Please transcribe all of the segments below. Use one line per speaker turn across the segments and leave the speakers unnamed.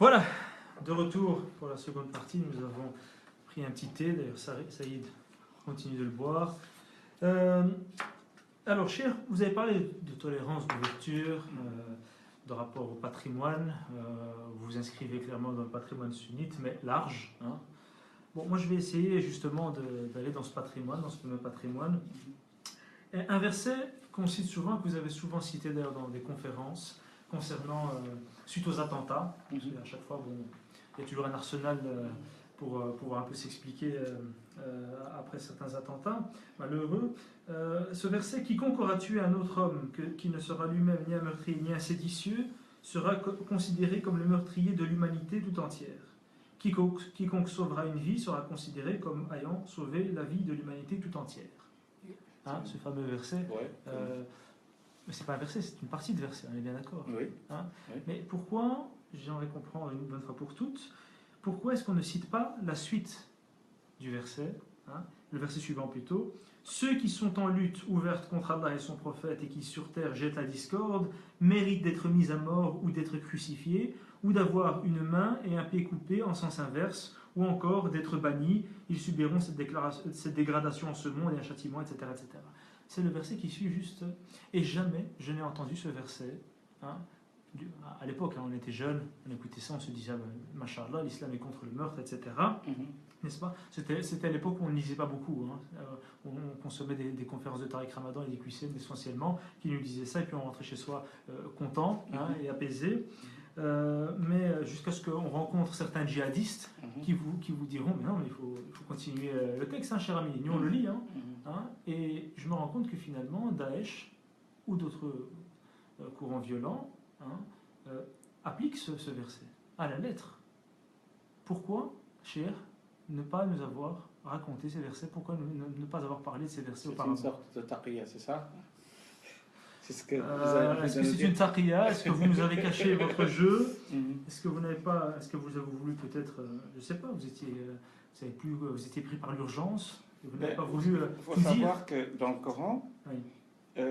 Voilà, de retour pour la seconde partie. Nous avons pris un petit thé. D'ailleurs, Saïd continue de le boire. Alors, cher, vous avez parlé de tolérance, d'ouverture, de rapport au patrimoine. Vous vous inscrivez clairement dans le patrimoine sunnite, mais large. Hein. Bon, moi, je vais essayer justement d'aller dans ce patrimoine, dans ce fameux patrimoine. Et un verset qu'on cite souvent, que vous avez souvent cité d'ailleurs dans des conférences, concernant, suite aux attentats. Parce qu'à chaque fois, bon, il y a toujours un arsenal pour pouvoir un peu s'expliquer après certains attentats malheureux. Ce verset, quiconque aura tué un autre homme qui ne sera lui-même ni un meurtrier ni un séditieux, sera considéré comme le meurtrier de l'humanité tout entière. Quiconque sauvera une vie sera considéré comme ayant sauvé la vie de l'humanité tout entière. Hein, ce fameux verset.
Ouais.
Mais c'est pas un verset, c'est une partie de verset, on est bien d'accord.
Oui.
Hein.
Oui.
Mais pourquoi, j'aimerais comprendre une bonne fois pour toutes, pourquoi est-ce qu'on ne cite pas la suite du verset, hein, le verset suivant plutôt, ceux qui sont en lutte ouverte contre Allah et son prophète et qui sur terre jettent la discorde méritent d'être mis à mort ou d'être crucifiés ou d'avoir une main et un pied coupés en sens inverse ou encore d'être bannis, ils subiront cette dégradation en ce monde et un châtiment, etc. etc. C'est le verset qui suit juste. Et jamais je n'ai entendu ce verset. Hein, à l'époque, hein, on était jeunes, on écoutait ça, on se disait, Masha'Allah, l'islam est contre le meurtre, etc. N'est-ce pas? C'était à l'époque où on ne lisait pas beaucoup. Hein. On consommait des conférences de Tariq Ramadan et des QCM essentiellement, qui nous disaient ça, et puis on rentrait chez soi content hein, et apaisé. Mais jusqu'à ce qu'on rencontre certains djihadistes qui vous diront mais non, mais il faut continuer le texte, hein, cher ami, nous on le lit. Hein, hein, et je me rends compte que finalement, Daesh ou d'autres courants violents hein, appliquent ce verset à la lettre. Pourquoi, cher, ne pas nous avoir raconté ces versets? Pourquoi ne pas avoir parlé de ces versets auparavant?
C'est une sorte de taqiyya, c'est ça? C'est ce que
est-ce que c'est une taqiyya? Est-ce que vous nous avez caché votre jeu? Est-ce que vous n'avez pas, est-ce que vous avez voulu peut-être, je ne sais pas, vous étiez pris par l'urgence, vous n'avez pas voulu
il faut savoir que dans le Coran, oui.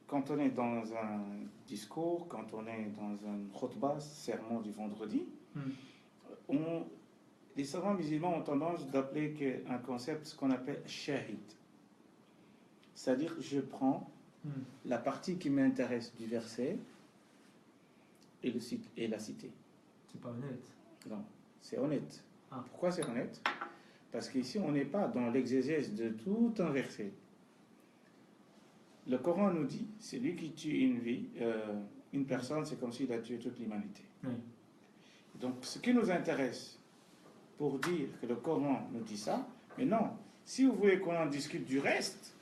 Quand on est dans un discours, quand on est dans un khutbah, sermon du vendredi, les savants musulmans ont tendance d'appeler un concept ce qu'on appelle shahid. C'est-à-dire, je prends la partie qui m'intéresse du verset et la citer.
C'est pas honnête.
Non, c'est honnête. Ah. Pourquoi c'est honnête? Parce qu'ici, on n'est pas dans l'exégèse de tout un verset. Le Coran nous dit, c'est lui qui tue une personne, c'est comme s'il a tué toute l'humanité. Oui. Donc, ce qui nous intéresse pour dire que le Coran nous dit ça, mais non, si vous voulez qu'on en discute du reste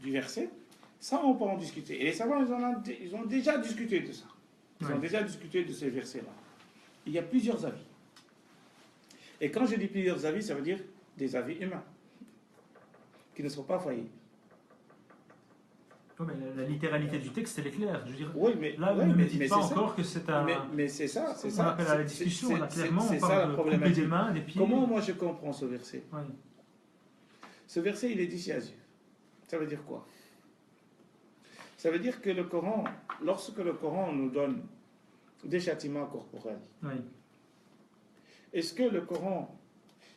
du verset, ça on peut en discuter. Et les savants, ils ont déjà discuté de ça. Ils ont déjà discuté de ces versets-là. Il y a plusieurs avis. Et quand je dis plusieurs avis, ça veut dire des avis humains, qui ne sont pas faillibles.
Oui, mais la littéralité du texte, elle est claire. Je veux dire,
oui, mais
là, vous ne me dites pas encore que c'est un...
Mais c'est ça, c'est
ça. On appelle à la discussion, on a clairement, on
parle
de couper des mains, des pieds...
Comment moi je comprends ce verset?
Oui.
Ce verset, il est dissuasif. Ça veut dire quoi? Ça veut dire que le Coran, lorsque le Coran nous donne des châtiments corporels, oui. Est-ce que le Coran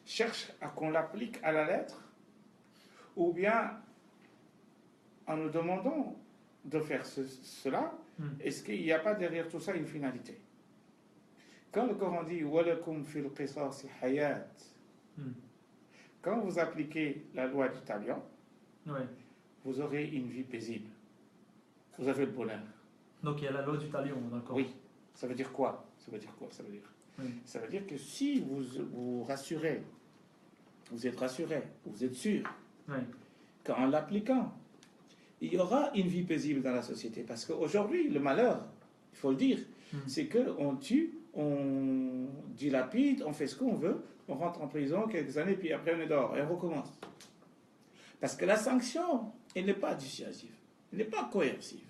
cherche à qu'on l'applique à la lettre, ou bien en nous demandant de faire cela, est-ce qu'il n'y a pas derrière tout ça une finalité? Quand le Coran dit وَلَكُمْ فِي الْقِصَاصِ حَيَاةٌ, quand vous appliquez la loi du talion, oui. Vous aurez une vie paisible. Vous avez le bonheur.
Donc il y a la loi du talion, d'accord?
Oui. Ça veut dire quoi? Ça veut dire quoi? Ça veut dire, ça veut dire que si vous rassurez, vous êtes rassuré, vous êtes sûr, qu'en l'appliquant, il y aura une vie paisible dans la société. Parce qu'aujourd'hui, le malheur, il faut le dire, c'est qu'on tue, on dilapide, on fait ce qu'on veut, on rentre en prison quelques années, puis après on est dehors et on recommence. Parce que la sanction, elle n'est pas dissuasive, elle n'est pas coercive.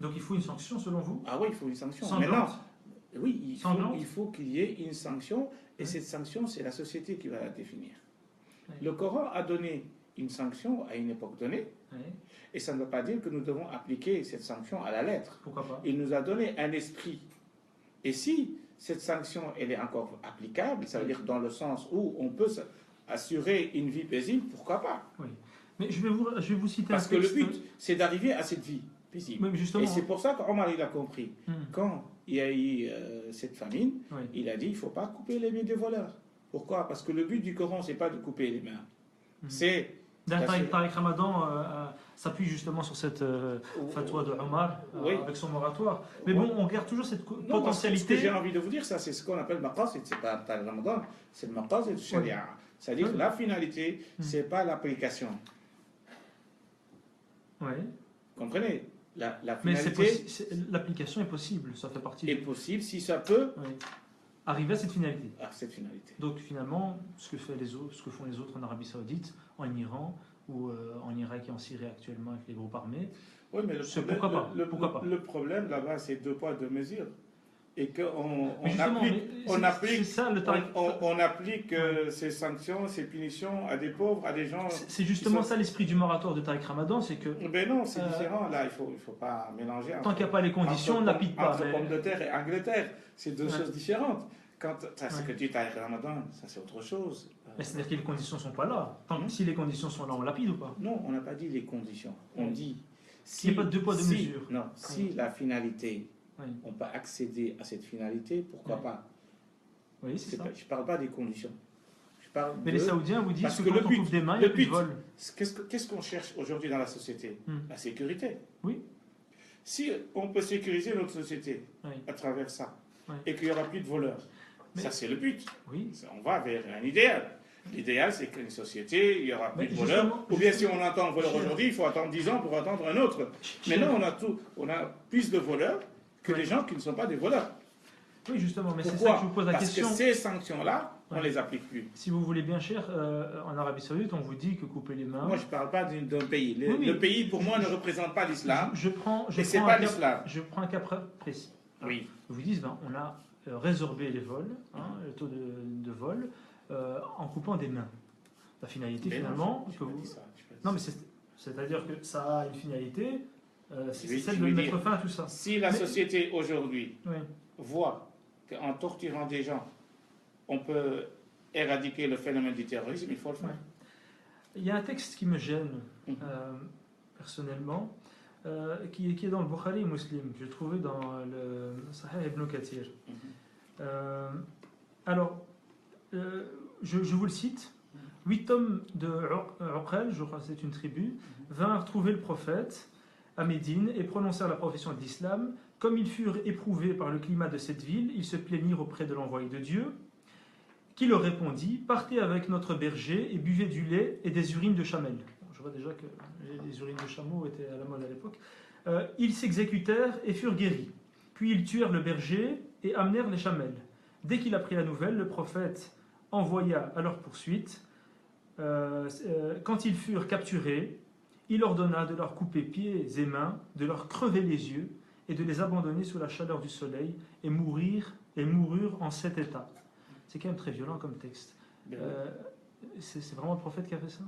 Donc il faut une sanction selon vous?
Ah oui, il faut une sanction.
Sanglante.
Oui, il faut qu'il y ait une sanction, et cette sanction, c'est la société qui va la définir. Le Coran a donné une sanction à une époque donnée, et ça ne veut pas dire que nous devons appliquer cette sanction à la lettre.
Pourquoi pas?
Il nous a donné un esprit. Et si cette sanction, elle est encore applicable, ça veut dire dans le sens où on peut assurer une vie paisible, pourquoi pas?
Oui. Mais je vais vous citer
Parce
un
que
texte.
le but, c'est d'arriver à cette vie paisible.
Oui, justement.
Et c'est pour ça qu'Omar, il a compris. Quand il y a eu cette famine, il a dit, il ne faut pas couper les mains des voleurs. Pourquoi? Parce que le but du Coran, c'est pas de couper les mains. C'est...
Tariq Ramadan s'appuie justement sur cette fatwa de Omar avec son moratoire. Mais bon, on garde toujours cette potentialité.
Ce que j'ai envie de vous dire, ça, c'est ce qu'on appelle le maqasid. C'est pas Tariq Ramadan, c'est le maqasid de Sharia. C'est-à-dire que la finalité, c'est pas l'application.
Oui.
Comprenez? La
Mais
finalité.
L'application est possible, ça fait partie.
Est possible si ça peut
arriver à cette finalité. Donc finalement, ce que font les autres en Arabie Saoudite, en Iran ou en Irak et en Syrie actuellement avec les groupes armés.
Oui, mais pourquoi pas? Le problème là-bas, c'est 2 poids 2 mesures. Et qu'on applique ces sanctions, ces punitions à des pauvres, à des gens.
C'est justement ça l'esprit du moratoire de Tariq Ramadan, c'est que.
Mais non, c'est différent. Là, il faut pas mélanger.
Tant qu'il n'y a pas les conditions, on n'applique pas.
Entre pommes de terre et Angleterre, c'est 2 choses différentes. Ce que tu dis Tariq Ramadan, ça c'est autre chose.
Mais c'est-à-dire que les conditions ne sont pas là. Si les conditions sont là, on lapide ou pas?
Non, on n'a pas dit les conditions. On dit.
Il n'y a pas de 2 poids 2 mesures.
Non, si la finalité. On peut accéder à cette finalité, pourquoi pas?
Oui, c'est ça.
Je ne parle pas des conditions.
Mais les Saoudiens vous disent que quand on coupe des mains, il y a plus de vol.
Qu'est-ce qu'on cherche aujourd'hui dans la société? La sécurité.
Oui.
Si on peut sécuriser notre société à travers ça, et qu'il n'y aura plus de voleurs, ça c'est le but.
Oui.
On va vers un idéal. L'idéal, c'est qu'une société, il n'y aura plus de voleurs. Ou bien si on entend un voleur aujourd'hui, il faut attendre 10 ans pour attendre un autre. Maintenant, on a plus de voleurs que des gens qui ne sont pas des voleurs.
Oui, justement, mais c'est ça que je vous pose la question.
Parce que ces sanctions-là, on ne les applique plus.
Si vous voulez bien, cher, en Arabie Saoudite, on vous dit que couper les mains...
Moi, je ne parle pas d'un pays. Le pays, pour moi, ne représente pas l'islam.
Et
ce n'est pas l'islam.
Je prends un cas précis.
Oui.
Vous disent, on a résorbé les vols, le taux de vol, en coupant des mains. La finalité, finalement... Non, mais c'est-à-dire que ça a une finalité... c'est celle de mettre fin à tout ça.
Si la société aujourd'hui voit qu'en torturant des gens, on peut éradiquer le phénomène du terrorisme, il faut le faire.
Il y a un texte qui me gêne personnellement, qui est dans le Bukhari Muslim. Je l'ai trouvé dans le Sahih ibn Kathir. Alors, je vous le cite. 8 hommes de Uqal, je crois que c'est une tribu, vinrent trouver le prophète à Médine et prononcèrent la profession de l'islam. Comme ils furent éprouvés par le climat de cette ville, ils se plaignirent auprès de l'envoyé de Dieu, qui leur répondit: partez avec notre berger et buvez du lait et des urines de chamelle. Je vois déjà que les urines de chameau étaient à la mode à l'époque. Ils s'exécutèrent et furent guéris. Puis ils tuèrent le berger et amenèrent les chamelles. Dès qu'il apprit la nouvelle, le prophète envoya à leur poursuite. Quand ils furent capturés, il ordonna de leur couper pieds et mains, de leur crever les yeux et de les abandonner sous la chaleur du soleil et moururent en cet état. C'est quand même très violent comme texte. C'est vraiment le prophète qui a fait ça?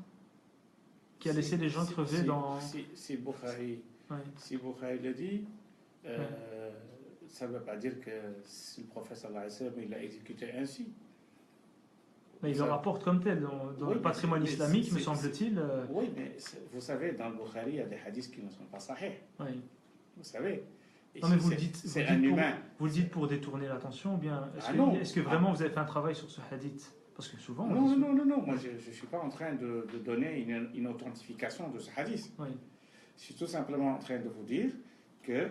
Qui a laissé les gens crever dans...
Si Bukhari le dit, ça ne veut pas dire que si le prophète sallallahu alayhi wa sallam, il l'a exécuté ainsi.
Mais il le rapporte comme tel, dans le patrimoine islamique, me semble-t-il.
Oui, mais vous savez, dans le Bukhari, il y a des hadiths qui ne sont pas sahih.
Oui.
Vous savez.
Non, mais vous le dites pour détourner l'attention, ou bien est-ce que vraiment vous avez fait un travail sur ce hadith? Parce que souvent...
Non. Moi, je ne suis pas en train de donner une authentification de ce hadith.
Oui.
Je suis tout simplement en train de vous dire qu'il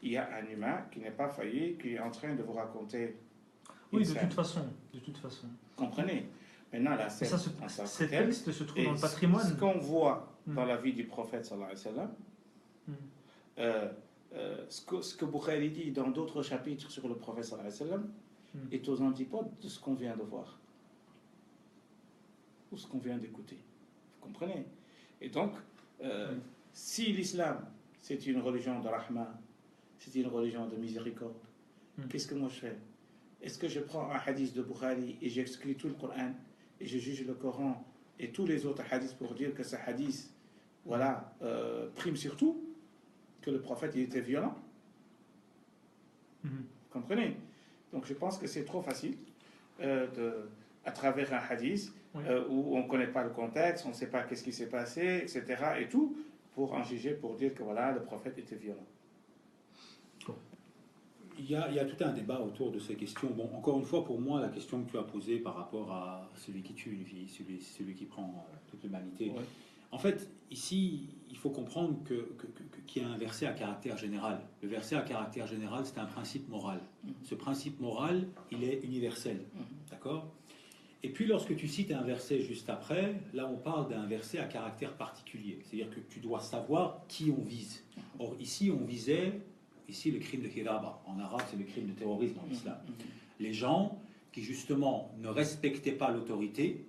y a un humain qui n'est pas failli, qui est en train de vous raconter...
Oui, de toute façon.
Comprenez. Maintenant, là,
ces textes se trouvent dans le patrimoine.
Ce qu'on voit dans la vie du prophète, sallallahu alayhi wa sallam, ce que Bukhari dit dans d'autres chapitres sur le prophète, sallallahu alayhi wa sallam, est aux antipodes de ce qu'on vient de voir. Ou ce qu'on vient d'écouter. Vous comprenez? Et donc, si l'islam, c'est une religion de rahma, c'est une religion de miséricorde, qu'est-ce que moi je fais? Est-ce que je prends un hadith de Bukhari et j'exclus tout le Coran et je juge le Coran et tous les autres hadiths pour dire que ce hadith, prime surtout, que le prophète il était violent? Vous comprenez? Donc je pense que c'est trop facile à travers un hadith
Oui.
Où on ne connaît pas le contexte, on ne sait pas qu'est-ce qui s'est passé, etc. et tout, pour en juger, pour dire que voilà, le prophète était violent.
Il y a tout un débat autour de ces questions. Bon, encore une fois, pour moi, la question que tu as posée par rapport à celui qui tue une vie, celui qui prend toute l'humanité.
Ouais.
En fait, ici, il faut comprendre qu'il y a un verset à caractère général. Le verset à caractère général, c'est un principe moral. Ce principe moral, il est universel. D'accord ? Et puis, lorsque tu cites un verset juste après, là, on parle d'un verset à caractère particulier. C'est-à-dire que tu dois savoir qui on vise. Or, ici, on visait... Ici, le crime de Hiraba, en arabe, c'est le crime de terrorisme dans l'islam. Les gens qui, justement, ne respectaient pas l'autorité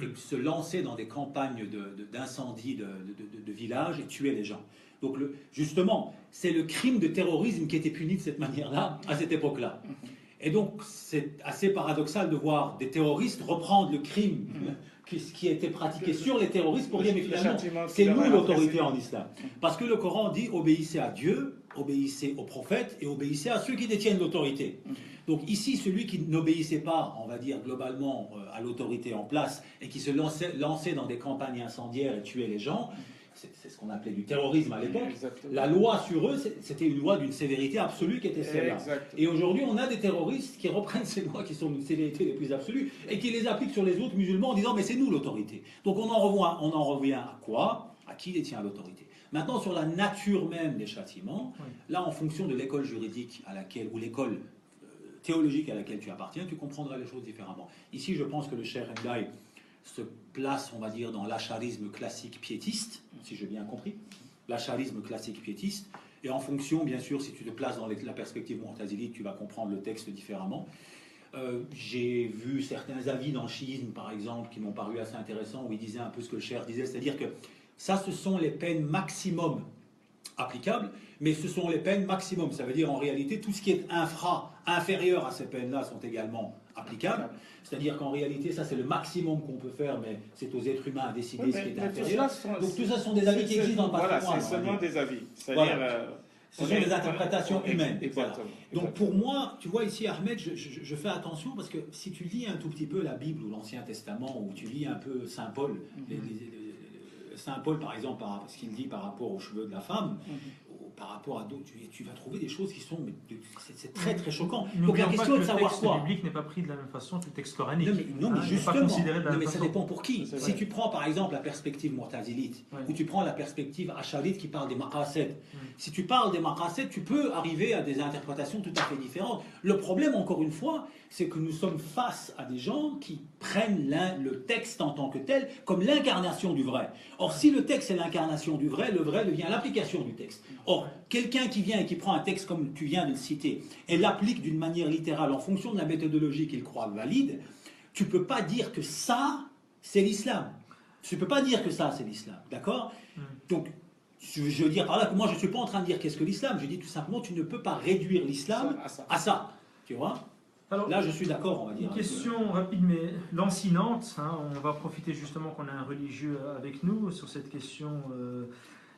et se lançaient dans des campagnes d'incendie de villages et tuaient les gens. Donc, justement, c'est le crime de terrorisme qui était puni de cette manière-là, à cette époque-là. Et donc, c'est assez paradoxal de voir des terroristes reprendre le crime qui a été pratiqué sur les terroristes pour dire, mais finalement, c'est nous l'autorité en islam. Parce que le Coran dit, obéissez à Dieu, obéissez aux prophètes et obéissez à ceux qui détiennent l'autorité. Donc ici, celui qui n'obéissait pas, on va dire globalement, à l'autorité en place et qui se lançait dans des campagnes incendiaires et tuait les gens, c'est ce qu'on appelait du terrorisme à l'époque. La loi sur eux, c'était une loi d'une sévérité absolue qui était celle-là. Et aujourd'hui, on a des terroristes qui reprennent ces lois qui sont d'une sévérité les plus absolues et qui les appliquent sur les autres musulmans en disant mais c'est nous l'autorité. Donc on en revient à quoi? À qui détient l'autorité? Maintenant, sur la nature même des châtiments, là, en fonction de l'école juridique à laquelle, ou l'école théologique à laquelle tu appartiens, tu comprendras les choses différemment. Ici, je pense que le Cheikh Ndiaye se place, on va dire, dans l'acharisme classique piétiste, si j'ai bien compris, l'acharisme classique piétiste, et en fonction, bien sûr, si tu te places dans la perspective mu'tazilite, tu vas comprendre le texte différemment. J'ai vu certains avis dans le chiisme, par exemple, qui m'ont paru assez intéressants, où ils disaient un peu ce que le Cheikh disait, c'est-à-dire que ça, ce sont les peines maximum applicables, mais ce sont les peines maximum. Ça veut dire, en réalité, tout ce qui est inférieur à ces peines-là sont également applicables. C'est-à-dire qu'en réalité, ça, c'est le maximum qu'on peut faire, mais c'est aux êtres humains à décider ce qui est inférieur. Donc tout ça sont des avis qui existent dans le patrimoine.
Voilà, c'est seulement des avis. C'est-à-dire...
Ce sont des interprétations humaines.
Voilà.
Donc pour moi, tu vois ici, Ahmed, je fais attention parce que si tu lis un tout petit peu la Bible ou l'Ancien Testament, ou tu lis un peu Saint Paul, Saint Paul par exemple, ce qu'il dit par rapport aux cheveux de la femme, par rapport à d'autres, tu vas trouver des choses qui sont... C'est très très choquant. Donc la question est de savoir quoi.
Le texte biblique n'est pas pris de la même façon que le texte coranique.
Non, mais justement, mais ça dépend pour qui.
Si
tu prends par exemple la perspective mu'tazilite, ou tu prends la perspective acharite qui parle des maqasid, si tu parles des maqasid, tu peux arriver à des interprétations tout à fait différentes. Le problème, encore une fois, c'est que nous sommes face à des gens qui prennent le texte en tant que tel comme l'incarnation du vrai. Or, si le texte est l'incarnation du vrai, le vrai devient l'application du texte. Or, quelqu'un qui vient et qui prend un texte comme tu viens de le citer et l'applique d'une manière littérale en fonction de la méthodologie qu'il croit valide, tu ne peux pas dire que ça, c'est l'islam. Tu ne peux pas dire que ça, c'est l'islam. D'accord? Donc, je veux dire par là que moi, je ne suis pas en train de dire qu'est-ce que l'islam. Je dis tout simplement, tu ne peux pas réduire l'islam à ça. Tu vois? Alors, là, je suis d'accord, on va dire.
Une question rapide mais lancinante. On va profiter justement qu'on a un religieux avec nous sur cette question,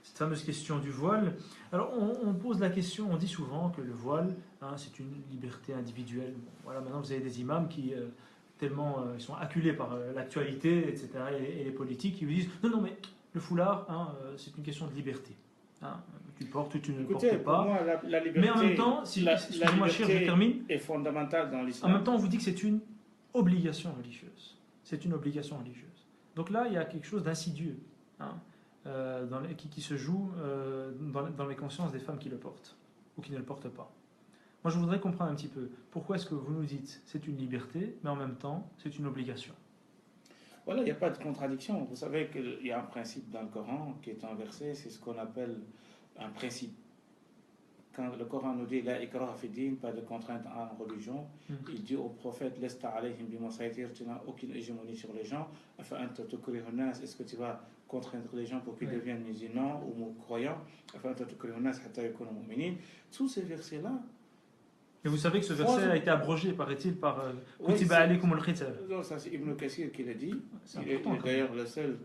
cette fameuse question du voile. Alors, on pose la question, on dit souvent que le voile, c'est une liberté individuelle. Bon, voilà, maintenant, vous avez des imams qui, tellement ils sont acculés par l'actualité, etc., et les politiques, qui vous disent non, mais le foulard, c'est une question de liberté. Tu portes ou tu ne portes pas.
Pour moi, la liberté,
mais en même temps, excusez-moi, cher, je termine.
Est fondamentale dans l'islam.
En même temps, on vous dit que c'est une obligation religieuse. C'est une obligation religieuse. Donc là, il y a quelque chose d'insidieux qui se joue dans les consciences des femmes qui le portent ou qui ne le portent pas. Moi, je voudrais comprendre un petit peu pourquoi est-ce que vous nous dites c'est une liberté, mais en même temps, c'est une obligation.
Voilà, il n'y a pas de contradiction. Vous savez qu'il y a un principe dans le Coran qui est un verset, c'est ce qu'on appelle un principe. Quand le Coran nous dit la ikraha fi din, pas de contrainte en religion, il dit au prophète lesta alayhim bimusaytir, tu n'as aucune hégémonie sur les gens. Est-ce que tu vas contraindre les gens pour qu'ils deviennent musulmans ou croyants? Tous ces versets-là.
Et vous savez que ce verset a été abrogé, paraît-il, par Kutiba alaykum al-qital.
Non, ça c'est Ibn Kathir qui l'a dit. Il est d'ailleurs le seul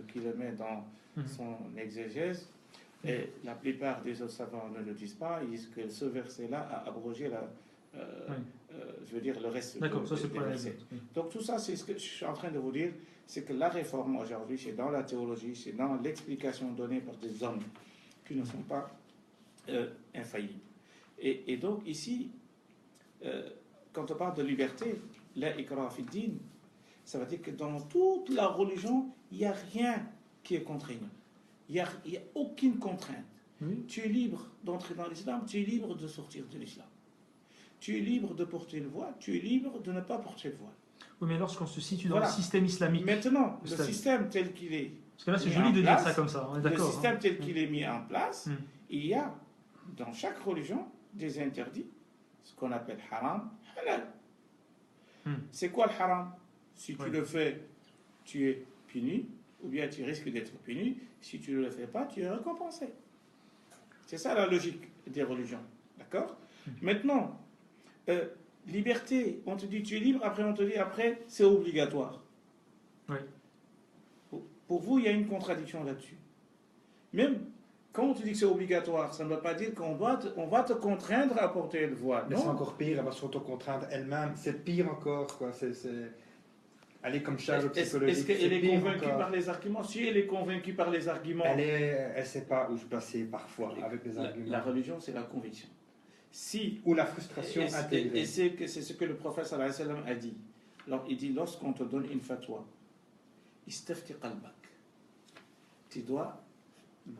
qui le met dans son exégèse. Et la plupart des autres savants ne le disent pas. Ils disent que ce verset-là a abrogé veux dire le reste.
D'accord, ça c'est
des
pas
versets. Donc tout ça, c'est ce que je suis en train de vous dire, c'est que la réforme aujourd'hui, c'est dans la théologie, c'est dans l'explication donnée par des hommes qui ne sont pas infaillibles. Et donc ici, quand on parle de liberté, la ikra fi din, ça veut dire que dans toute la religion, il n'y a rien qui est contraignant. Il n'y a aucune contrainte.
Oui.
Tu es libre d'entrer dans l'islam, tu es libre de sortir de l'islam. Tu es libre de porter le voile, tu es libre de ne pas porter le voile.
Oui, mais lorsqu'on se situe dans
Voilà.
le système islamique.
Maintenant, le système tel qu'il est.
Parce que là, c'est
mis
joli
en
de dire
place,
ça comme ça, on est
Le
d'accord.
système tel qu'il est mis en place,
Hmm.
il y a dans chaque religion des interdits, ce qu'on appelle haram, halal.
Hmm.
C'est quoi le haram? Si tu
Oui.
le fais, tu es puni, ou bien tu risques d'être puni. Si tu ne le fais pas, tu es récompensé. C'est ça la logique des religions. D'accord? Maintenant, liberté, on te dit tu es libre, après on te dit après c'est obligatoire.
Oui.
Pour vous, il y a une contradiction là-dessus. Même quand on te dit que c'est obligatoire, ça ne veut pas dire qu'on va te contraindre à porter le voile.
Mais
Non.
c'est encore pire, elle va s'auto-contraindre elle-même. C'est pire encore, quoi. Elle est comme charge psychologique.
Est-ce qu'elle est
pire
convaincue
encore.
par les arguments? Si elle est convaincue par les arguments,
Elle sait pas où se placer parfois avec les arguments.
la religion, c'est la conviction. Si
Ou la frustration intégrée.
et c'est ce que le prophète sallallahu alayhi wa sallam a dit. Alors, il dit, lorsqu'on te donne une fatwa, istafti qalbak. Tu dois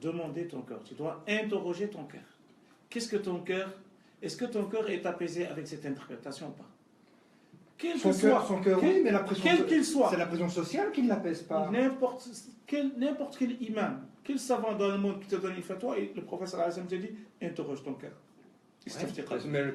demander ton cœur, tu dois interroger ton cœur. Qu'est-ce que ton cœur, est-ce que ton cœur est apaisé avec cette interprétation ou pas? Quel
Son
qu'il
cœur,
soit,
son cœur, oui, mais la pression.
quel qu'il soit.
C'est la pression sociale qui ne l'apaise pas.
N'importe quel imam, quel savant dans le monde qui te donne une fatwa, et le prophète sallallahu alayhi wa sallam te dit, interroge ton cœur.
Mais le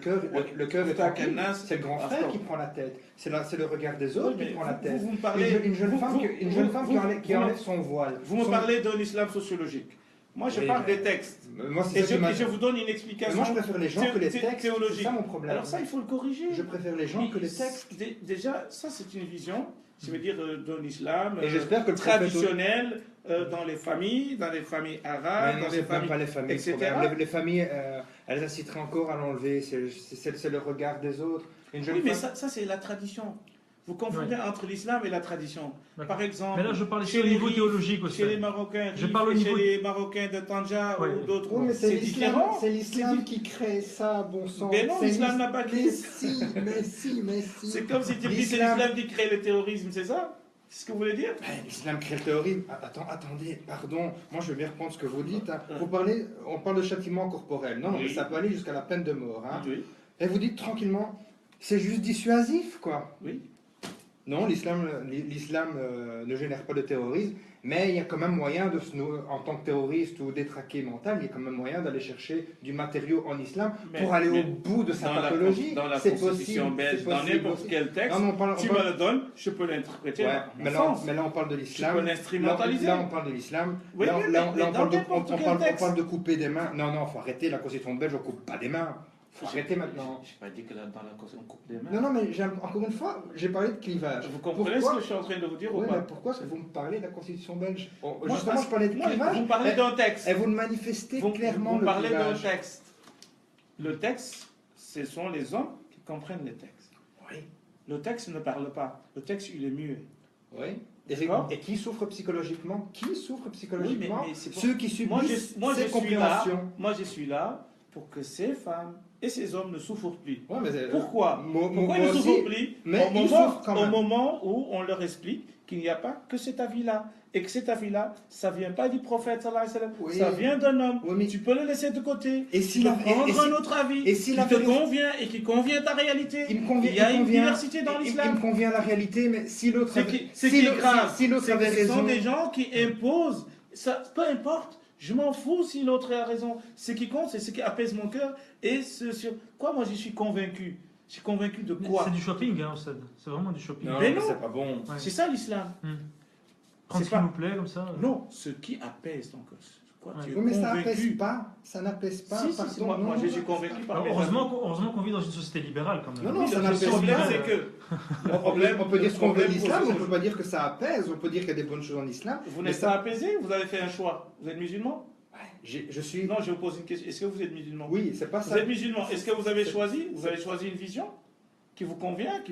cœur est tranquille. C'est le grand frère qui prend la tête. C'est le regard des autres qui prend la tête.
Vous me parlez,
Une jeune femme qui enlève son voile.
Vous me parlez de l'islam sociologique. Moi, je parle des textes.
Moi,
Et je vous donne une explication.
Moi, je préfère les gens que les textes.
Théologique.
C'est ça mon problème.
Alors ça, il faut le corriger.
Je préfère les gens que les textes.
Déjà, ça, c'est une vision, je veux dire, d'un islam
Et j'espère que le
traditionnel dans les familles arabes,
Mais non,
dans les
c'est même
familles,
pas les familles.
etc.
Les familles, elles inciteraient encore à l'enlever. C'est le regard des autres. Une jeune
Oui, mais
femme-
ça c'est la tradition. Vous confondez entre l'islam et la tradition.
D'accord.
Par exemple,
Mais là, je parle
chez
au
les
niveau
Rifs,
théologique aussi.
chez les Marocains,
Je parle au
chez
niveau-
les Marocains de Tanja
Ouais.
ou d'autres,
Oui, mais
c'est différent.
c'est l'islam qui crée ça, bon sang.
Mais non,
C'est
l'islam n'a pas créé
Mais
ça.
si.
C'est comme si tu dis c'est l'islam qui crée le terrorisme, c'est ça? C'est ce que vous voulez dire?
L'islam crée le terrorisme. Attendez, pardon. Moi, je vais bien reprendre ce que vous dites. Hein. On parle de châtiment corporel. Non,
Oui.
mais ça peut aller jusqu'à la peine de mort. Hein.
Oui.
Et vous dites tranquillement, c'est juste dissuasif, quoi.
Oui.
Non, l'islam ne génère pas de terrorisme, mais il y a quand même moyen, en tant que terroriste ou détraqué mental, il y a quand même moyen d'aller chercher du matériau en islam pour aller au bout de sa pathologie.
Dans la
C'est
constitution
possible,
belge,
c'est
dans
possible
n'importe
aussi.
quel texte,
Non, mais on parle-
tu
on
me
parle-
le donnes, je peux l'interpréter.
Ouais,
à mon
mais
sens.
là, on parle de l'islam.
Je peux l'instrumentaliser.
Là, on parle de l'islam.
Oui,
Là,
mais
là,
dans
on parle
n'importe quel
on
texte.
parle de couper des mains. Non, faut arrêter. La constitution belge, on coupe pas des mains. Faut arrêter maintenant.
Je n'ai pas dit que dans la constitution on coupe des mains.
Non, mais encore une fois, j'ai parlé de clivage.
Vous comprenez ce que je suis en train de vous dire ou
Oui,
pas?
mais pourquoi est-ce que vous me parlez de la constitution belge?
Moi,
Justement, je parlais de clivage.
Vous parlez d'un texte.
Et vous me manifestez clairement
Vous
le
parlez d'un
clivage.
texte. Le texte, ce sont les hommes qui comprennent les textes.
Oui.
Le texte ne parle pas. Le texte, il est muet.
Oui.
D'accord.
Et qui souffre psychologiquement? Qui souffre psychologiquement?
mais c'est pour-
Ceux qui
Moi,
subissent
je
cette
suis là.
compréhension.
Moi, je suis là pour que ces femmes et ces hommes ne souffrent plus.
Ouais, mais,
Pourquoi
moi
Pourquoi ils ne
aussi,
souffrent plus
mais
au
ils
moment,
souffrent quand même.
au moment où on leur explique qu'il n'y a pas que cet avis-là. Et que cet avis-là, ça ne vient pas du prophète, sallallahu alayhi wa sallam,
Oui.
ça vient d'un homme.
Oui, mais-
Tu peux le laisser de côté.
Et si
tu peux
la-
prendre
et si-
un autre avis
et si
qui
la
te
vérité-
convient et qui convient à ta réalité.
Il me convient,
Il y a
il
une
convient-
diversité dans
il
l'islam.
me convient la réalité, mais si l'autre
Ce
avait,
qui
si
est
l'autre-
grave,
si l'autre
c'est
avait
que ce sont
raison,
des gens qui imposent. Ça, peu importe. Je m'en fous si l'autre a raison. Ce qui compte, c'est ce qui apaise mon cœur et ce sur quoi moi je suis convaincu. Je suis convaincu de
Mais
quoi?
c'est du shopping, hein, Ossad. C'est vraiment du shopping.
non,
Mais
mais
non.
c'est pas bon.
Ouais.
C'est ça l'islam.
Prendre
c'est
ce qui
pas-
nous plaît, comme ça.
Non, ce qui apaise ton cœur. Quoi,
Ouais.
tu es
Oui, mais ça
convaincu.
n'apaise pas. Ça n'apaise pas.
Si, si,
pardon,
si, moi,
non,
moi, je
non,
suis
ça
convaincu
n'apaise
par
pas.
mes
Heureusement qu'on vit dans une société libérale, quand même.
Non, non, ça
Le
n'apaise
problème,
pas.
c'est que
On peut dire ce qu'on veut de
problème
l'islam,
pose-
on peut pas dire que ça apaise, on peut dire qu'il y a des bonnes choses en islam.
vous
mais
n'êtes pas apaisé, vous avez fait un choix. Vous êtes musulman?
Je suis.
Non, je vous pose une question. Est-ce que vous êtes musulman?
Oui, c'est pas
Vous
ça.
êtes musulman. Est-ce que vous avez choisi une vision qui vous convient,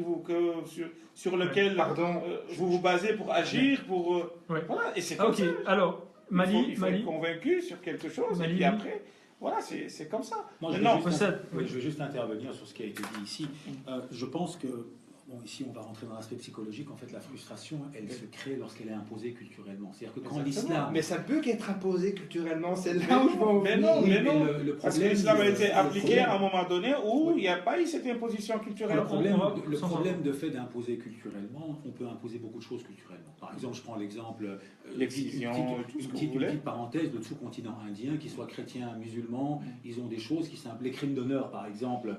sur lequel
Pardon.
vous vous basez pour agir,
Ouais.
voilà, et c'est comme ça.
Alors, Mali,
Il faut être convaincu sur quelque chose,
Mali,
et puis après, voilà, c'est comme ça.
Moi, je vais juste intervenir sur ce qui a été dit ici. Je pense que, bon, ici on va rentrer dans l'aspect psychologique, en fait la frustration, elle se crée lorsqu'elle est imposée culturellement. C'est-à-dire que quand l'islam...
Mais ça ne peut qu'être imposé culturellement, c'est là où je vais en
Mais
venir.
non,
Oui,
mais non.
le
Parce que
problème,
l'islam a été
le
appliqué
problème-
à un moment donné où il n'y a pas eu cette imposition culturelle.
Le
Sans
problème de fait d'imposer culturellement, on peut imposer beaucoup de choses culturellement. Par exemple, je prends l'exemple,
L'excision, tout ce que vous
une
voulez.
petite parenthèse, le sous-continent indien, qu'ils soient chrétiens, musulmans, ils ont des choses qui sont... Les crimes d'honneur, par exemple,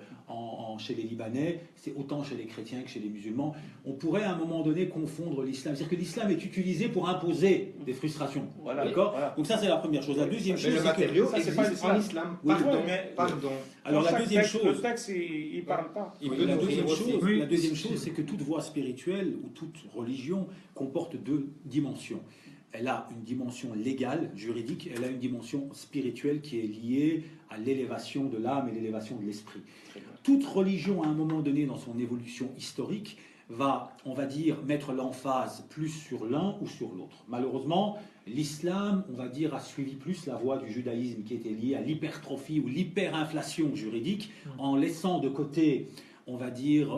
chez les Libanais, c'est autant chez les chrétiens que chez les musulmans. On pourrait à un moment donné confondre l'islam. C'est-à-dire que l'islam est utilisé pour imposer des frustrations.
Voilà.
D'accord.
Voilà.
Donc ça, c'est la première chose. La deuxième
Mais
chose,
le
c'est que...
matériau
ça, c'est pas
existe en islam.
Oui,
Pardon,
mais-
pardon.
Alors la
Chaque
deuxième
texte,
chose...
le texte, il ne parle pas.
Oui,
peut
la
nous
deuxième
dire aussi.
chose,
Oui.
la deuxième chose, c'est que toute voie spirituelle ou toute religion comporte deux dimensions. Elle a une dimension légale, juridique, elle a une dimension spirituelle qui est liée à l'élévation de l'âme et l'élévation de l'esprit.
Très bien.
Toute religion, à un moment donné dans son évolution historique, va, on va dire, mettre l'emphase plus sur l'un ou sur l'autre. Malheureusement, l'islam, on va dire, a suivi plus la voie du judaïsme qui était liée à l'hypertrophie ou l'hyperinflation juridique, en laissant de côté, on va dire,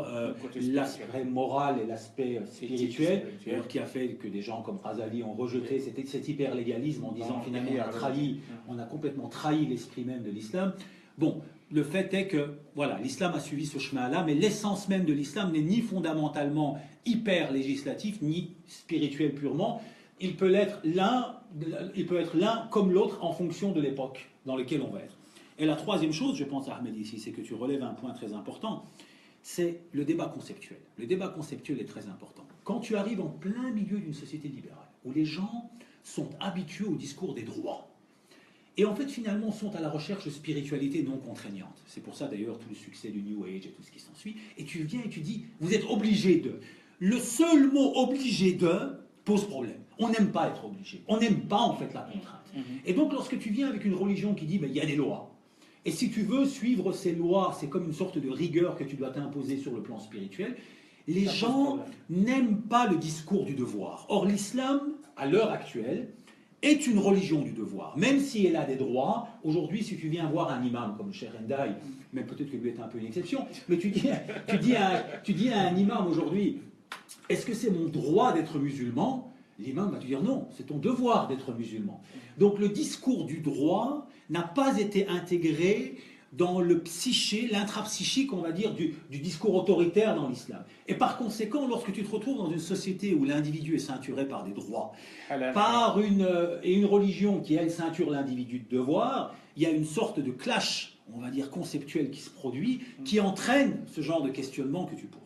côté
l'aspect moral et l'aspect spirituel,
spirituel.
qui a fait que des gens comme Razali ont rejeté cet hyperlégalisme en disant
Non,
finalement
hyper-
on a complètement trahi l'esprit même de l'islam. Bon, le fait est que voilà, l'islam a suivi ce chemin-là, mais l'essence même de l'islam n'est ni fondamentalement hyper législatif, ni spirituel purement. Il peut être l'un comme l'autre en fonction de l'époque dans laquelle on va être. Et la troisième chose, je pense à Ahmed ici, c'est que tu relèves un point très important, c'est le débat conceptuel. Le débat conceptuel est très important. Quand tu arrives en plein milieu d'une société libérale, où les gens sont habitués au discours des droits, et en fait finalement sont à la recherche de spiritualité non contraignante. C'est pour ça d'ailleurs tout le succès du New Age et tout ce qui s'ensuit. Et tu viens et tu dis, vous êtes obligé de. Le seul mot obligé de pose problème. On n'aime pas être obligé. On n'aime pas en fait la contrainte. Et donc lorsque tu viens avec une religion qui dit, ben, il y a des lois, et si tu veux suivre ces lois, c'est comme une sorte de rigueur que tu dois t'imposer sur le plan spirituel, les gens n'aiment pas le discours du devoir. Or l'islam, à l'heure actuelle, est une religion du devoir. Même si elle a des droits, aujourd'hui, si tu viens voir un imam comme le Cheikh Hendaye, même peut-être que lui est un peu une exception, mais tu dis à un imam aujourd'hui, est-ce que c'est mon droit d'être musulman? L'imam va te dire non, c'est ton devoir d'être musulman. Donc le discours du droit n'a pas été intégré dans le psyché, l'intrapsychique, on va dire, du discours autoritaire dans l'islam. Et par conséquent, lorsque tu te retrouves dans une société où l'individu est ceinturé par des droits, par une religion qui, elle, ceinture l'individu de devoir, il y a une sorte de clash, on va dire, conceptuel qui se produit, qui entraîne ce genre de questionnement que tu poses.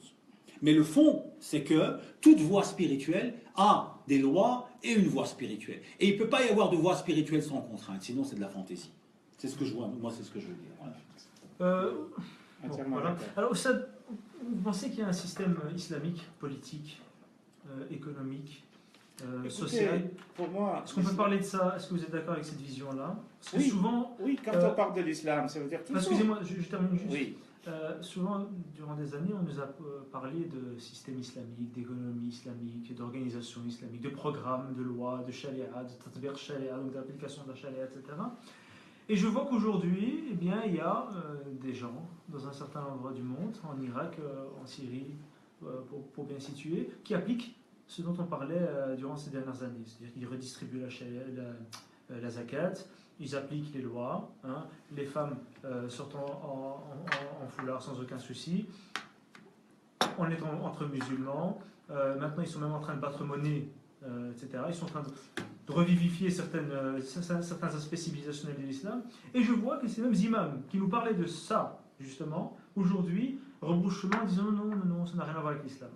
Mais le fond, c'est que toute voie spirituelle a des lois et une voie spirituelle. Et il ne peut pas y avoir de voie spirituelle sans contrainte, sinon c'est de la fantaisie. C'est ce que je vois, moi c'est ce que je veux dire. Voilà.
Voilà. Alors, vous pensez qu'il y a un système islamique, politique, économique, social?
Pour moi,
Est-ce qu'on peut parler de ça? Est-ce que vous êtes d'accord avec cette vision-là? Parce que
Oui.
souvent...
oui, quand on parle de l'islam, ça veut dire tout ça.
Excusez-moi, je termine juste.
Oui.
Souvent, durant des années, on nous a parlé de système islamique, d'économie islamique, d'organisation islamique, de programmes, de lois, de sharia, de tatbir sharia, donc d'application de la sharia, etc. Et je vois qu'aujourd'hui, eh bien, il y a des gens dans un certain endroit du monde, en Irak, en Syrie, pour bien situer, qui appliquent ce dont on parlait durant ces dernières années. C'est-à-dire qu'ils redistribuent la zakat, ils appliquent les lois, hein, les femmes sortent en foulard sans aucun souci, on est entre musulmans, maintenant ils sont même en train de battre monnaie, etc. Ils sont en train de revivifier certains aspects civilisationnels de l'islam, et je vois que ces mêmes imams qui nous parlaient de ça, justement, aujourd'hui, rebrouchent chemin en disant non, ça n'a rien à voir avec l'islam.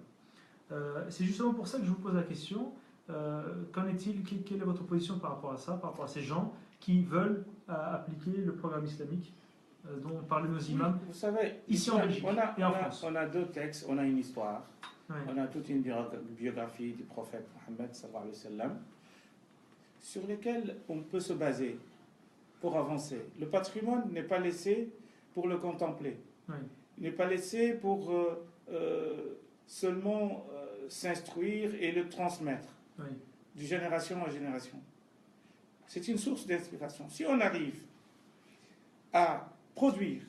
C'est justement pour ça que je vous pose la question, qu'en est-il, quelle est votre position par rapport à ça, par rapport à ces gens qui veulent appliquer le programme islamique dont parlaient nos imams,
Vous savez,
ici en Belgique et en France.
On a deux textes, on a une histoire,
Ouais.
on a toute une biographie du prophète Mohammed sallallahu alayhi wa sallam, sur lesquels on peut se baser pour avancer. Le patrimoine n'est pas laissé pour le contempler.
Ouais.
Il n'est pas laissé pour seulement s'instruire et le transmettre de génération en génération. C'est une source d'inspiration. Si on arrive à produire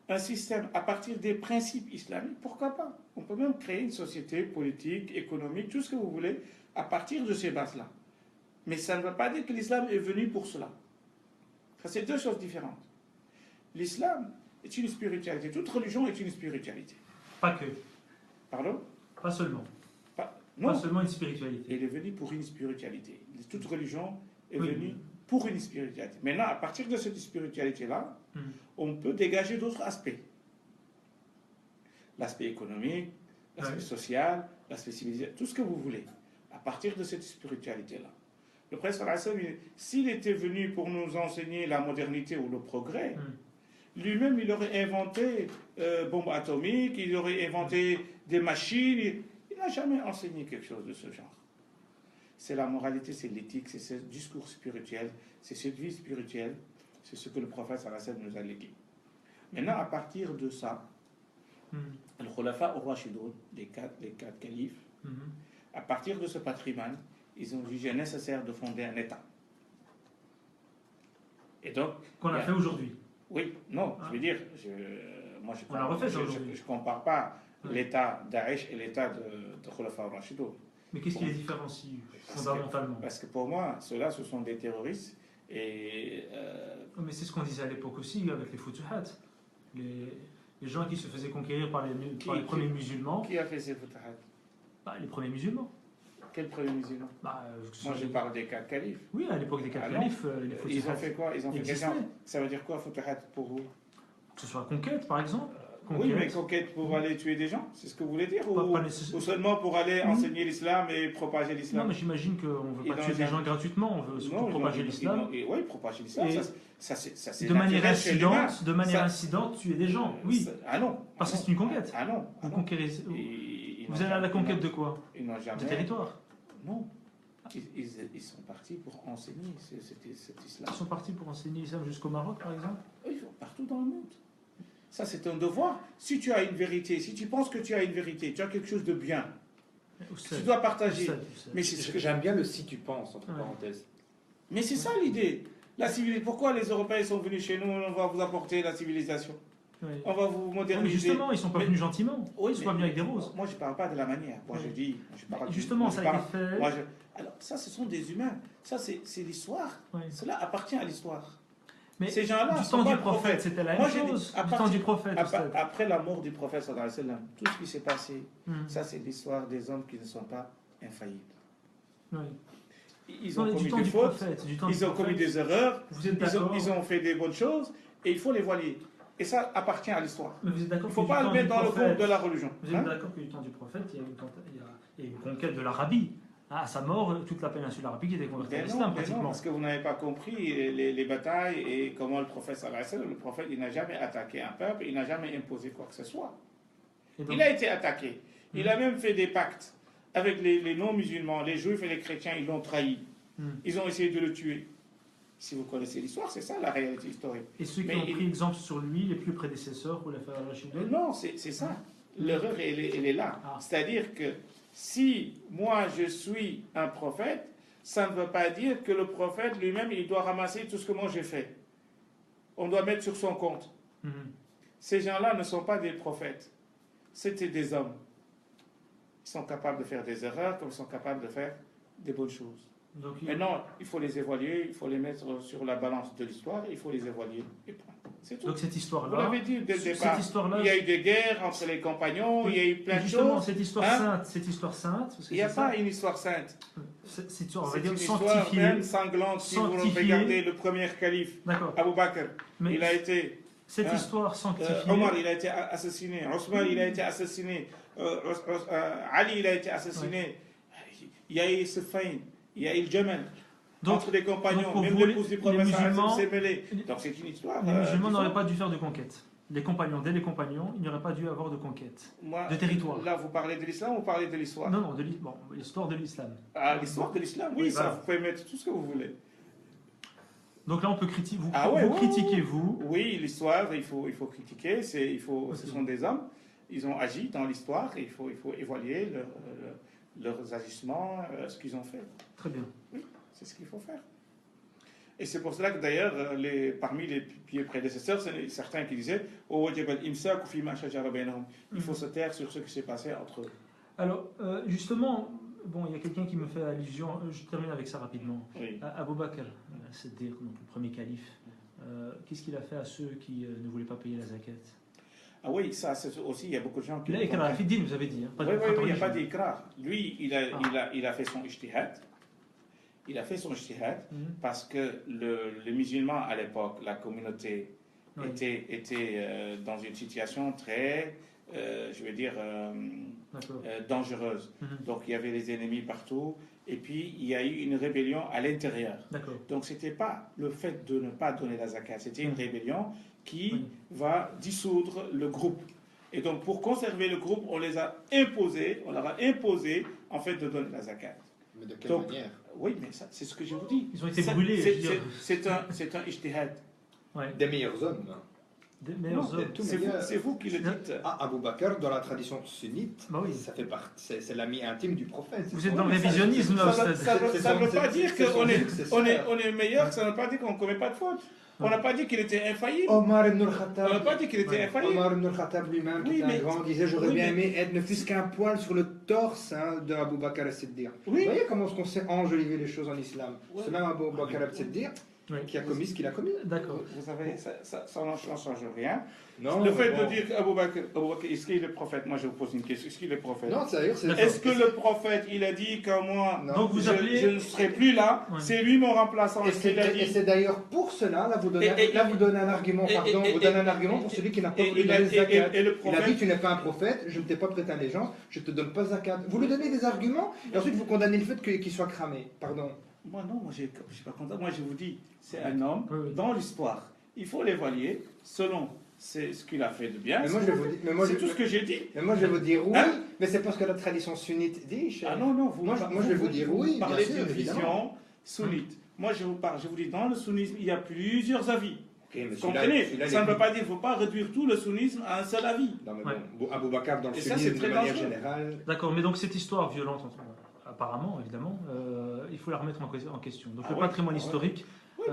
un système à partir des principes islamiques, pourquoi pas? On peut même créer une société politique, économique, tout ce que vous voulez, à partir de ces bases-là. Mais ça ne veut pas dire que l'islam est venu pour cela. Ça, c'est deux choses différentes. L'islam est une spiritualité. Toute religion est une spiritualité.
Pas que.
Pardon?
Pas seulement.
Non.
Pas seulement une spiritualité.
Il est venu pour une spiritualité. Toute religion est venue pour une spiritualité. Maintenant, à partir de cette spiritualité-là, on peut dégager d'autres aspects. L'aspect économique, l'aspect social, l'aspect civilisé, tout ce que vous voulez. À partir de cette spiritualité-là. Le prophète, s'il était venu pour nous enseigner la modernité ou le progrès, lui-même, il aurait inventé bombes atomiques, il aurait inventé des machines. Il n'a jamais enseigné quelque chose de ce genre. C'est la moralité, c'est l'éthique, c'est ce discours spirituel, c'est cette vie spirituelle, c'est ce que le prophète nous a légué. Maintenant, à partir de ça, le Khulafa ar-Rashidoun, les quatre califes, à partir de ce patrimoine, ils ont jugé nécessaire de fonder un État. Et donc...
Qu'on a fait aujourd'hui.
Oui, non, je veux dire, moi je ne compare pas l'État Daesh et l'État de Khulafa ar-Rashidoun.
Mais qu'est-ce qui les différencie fondamentalement?
Parce que pour moi, ceux-là, ce sont des terroristes. Et
mais c'est ce qu'on disait à l'époque aussi avec les Futuhat. Les gens qui se faisaient conquérir par les premiers musulmans.
Qui a fait ces Futuhat?
Les premiers musulmans.
Quels premiers musulmans? Moi, je parle des quatre califes.
Oui, à l'époque des quatre califes, les Futuhat.
Ils ont fait quoi? Ils ont fait quelque chose. Ça veut dire quoi, Futuhat, pour vous?
Que ce soit conquête, par exemple.
Oui, mais conquête pour aller tuer des gens, c'est ce que vous voulez dire? Ou seulement pour aller enseigner l'islam et propager l'islam?
Non, mais j'imagine qu'on ne veut pas tuer des gens gratuitement, on veut surtout propager l'islam.
Oui, propager l'islam, ça c'est
de manière incidente, tuer des gens, oui.
Ah non.
Parce que c'est une conquête.
Ah non.
Vous conquérez. Vous allez à la conquête de quoi? De territoire.
Non. Ils sont partis pour enseigner cet islam.
Ils sont partis pour enseigner l'islam jusqu'au Maroc, par exemple?
Oui, partout dans le monde. Ça, c'est un devoir. Si tu as une vérité, si tu penses que tu as une vérité, tu as quelque chose de bien, tu dois partager.
Mais j'aime bien le si tu penses, entre parenthèses.
Mais c'est ça l'idée. Pourquoi les Européens sont venus chez nous? On va vous apporter la civilisation. On va vous moderniser.
Mais justement, ils ne sont pas venus gentiment. Ils ne sont pas venus avec des roses.
Moi, je ne parle pas de la manière. Moi, je dis...
Justement, ça a été fait...
Alors, ça, ce sont des humains. Ça, c'est l'histoire. Cela appartient à l'histoire.
Mais
ces gens-là,
du temps du prophète, c'était la même chose. Du temps du prophète.
Après la mort du prophète, tout ce qui s'est passé, ça, c'est l'histoire des hommes qui ne sont pas infaillibles. Ils ont commis des fautes, ils ont commis des erreurs, ils ont fait des bonnes choses, et il faut les voiler. Et ça appartient à l'histoire. Il ne faut pas le mettre dans le compte de la religion.
Vous êtes d'accord que du temps du prophète, il y a une conquête de l'Arabie? À sa mort, toute la péninsule arabique était convertie à l'islam, pratiquement.
Non, parce que vous n'avez pas compris les batailles et comment le prophète, il n'a jamais attaqué un peuple, il n'a jamais imposé quoi que ce soit. Il a été attaqué. Il a même fait des pactes avec les non-musulmans, les juifs et les chrétiens, ils l'ont trahi. Ils ont essayé de le tuer. Si vous connaissez l'histoire, c'est ça la réalité historique.
Et ceux qui ont pris exemple sur lui, les plus prédécesseurs, pour la faire Rachidun?
Non, c'est ça. L'erreur, elle est là. C'est-à-dire que si moi je suis un prophète, ça ne veut pas dire que le prophète lui-même, il doit ramasser tout ce que moi j'ai fait. On doit mettre sur son compte. Ces gens-là ne sont pas des prophètes. C'était des hommes. Ils sont capables de faire des erreurs, comme ils sont capables de faire des bonnes choses. Maintenant, il faut les évaluer, il faut les mettre sur la balance de l'histoire, il faut les évaluer. Et point. C'est tout.
Donc cette histoire-là,
vous l'avez dit dès le départ, il y a eu des guerres entre les compagnons, il y a eu plein de choses.
Cette histoire sainte,
il n'y a pas une histoire sainte.
C'est
une histoire même sanglante. Si vous regardez le premier calife, Abu Bakr, il a été...
Cette histoire sanctifiée...
Omar, il a été assassiné. Ousmane, il a été assassiné. Ali, il a été assassiné. Il y a eu Siffin. Il y a eu le Jamal. Entre les compagnons, même l'épouse du prophète s'est mêlée. Donc c'est une histoire.
Les musulmans n'auraient pas dû faire de conquête. Les compagnons, dès les compagnons, il n'y aurait pas dû avoir de conquête. De territoire.
Là, vous parlez de l'islam ou vous parlez de l'histoire?
Non, l'histoire de l'islam.
Ah, l'histoire de l'islam, oui, ça, vous pouvez mettre tout ce que vous voulez.
Donc là, on peut critiquer.
Critiquez,
vous.
Oui, l'histoire, il faut critiquer. Ce sont des hommes. Ils ont agi dans l'histoire. Il faut évaluer leurs agissements, ce qu'ils ont fait.
Très bien.
Oui, c'est ce qu'il faut faire. Et c'est pour cela que d'ailleurs, parmi les pieux prédécesseurs, c'est certains qui disaient il faut se taire sur ce qui s'est passé entre eux.
Alors, justement, bon, il y a quelqu'un qui me fait allusion, je termine avec ça rapidement.
Oui.
Abu Bakr, c'est-à-dire donc le premier calife, qu'est-ce qu'il a fait à ceux qui ne voulaient pas payer la zakat?
Ah oui, ça c'est aussi, il y a beaucoup de gens qui...
Il a ikrar, vous avez dit.
Oui, il n'y a pas d'ikrar. Lui, il a fait son ijtihad. Il a fait son ijtihad parce que les musulmans à l'époque, la communauté, était dans une situation très, dangereuse. Donc il y avait les ennemis partout. Et puis il y a eu une rébellion à l'intérieur. Donc c'était pas le fait de ne pas donner la zakat, c'était une rébellion qui va dissoudre le groupe. Et donc pour conserver le groupe, on leur a imposé en fait de donner la zakat.
Mais de quelle manière?
Oui, mais ça, c'est ce que je vous dis.
Ils ont été brûlés.
C'est un ijtihad.
Des meilleurs hommes.
C'est vous qui le dites.
Abu Bakr, dans la tradition sunnite, ça fait partie, c'est l'ami intime du prophète.
Vous êtes dans le révisionnisme là.
Ça ne veut pas dire qu'on est meilleur, ça ne veut pas dire qu'on ne commet pas de faute. On n'a pas dit qu'il était infaillible.
Omar ibn al-Khattab.
On n'a pas dit qu'il était infaillible.
Omar ibn al-Khattab lui-même, qui est un grand, disait j'aurais bien aimé être ne fût-ce qu'un poil sur le torse de Abu Bakr as-Siddiq. Vous voyez comment on sait enjoliver les choses en islam. C'est même Abu Bakr as-Siddiq qui a commis ce qu'il a commis.
D'accord.
Vous savez, ça n'en change rien.
Non,
le fait de dire qu'Abu Bakr, est-ce qu'il est le prophète? Moi, je vous pose une question. Est-ce qu'il est prophète?
Non, sérieux,
est-ce que le prophète, il a dit que moi,
je
ne serai plus là, c'est lui mon remplaçant?
Et c'est d'ailleurs pour cela, là, vous donnez un argument, vous donnez un argument pour celui qui n'a pas voulu donner zakat. Il a dit, tu n'es pas un prophète, je ne t'ai pas prêté allégeance, je ne te donne pas zakat. Vous lui donnez des arguments, et ensuite vous condamnez le fait qu'il soit cramé. Pardon.
Moi, non, je ne suis pas content. Moi, je vous dis, c'est un homme dans l'histoire. Il faut l'évaluer selon ce qu'il a fait de bien. C'est tout ce que j'ai dit.
Mais moi, je vais vous dire oui, mais c'est parce que la tradition sunnite dit.
Ah non, non,
moi, je vais vous dire oui.
Parlez d'une vision sunnite. Moi, je vous dis, dans le sunnisme, il y a plusieurs avis. Vous comprenez? Ça ne veut pas dire qu'il ne faut pas réduire tout le sunnisme à un seul avis.
Non, mais bon, Abu Bakr, dans le sunnisme, de manière générale.
D'accord, mais donc cette histoire violente, apparemment, évidemment, il faut la remettre en question. Donc le patrimoine historique.
Oui,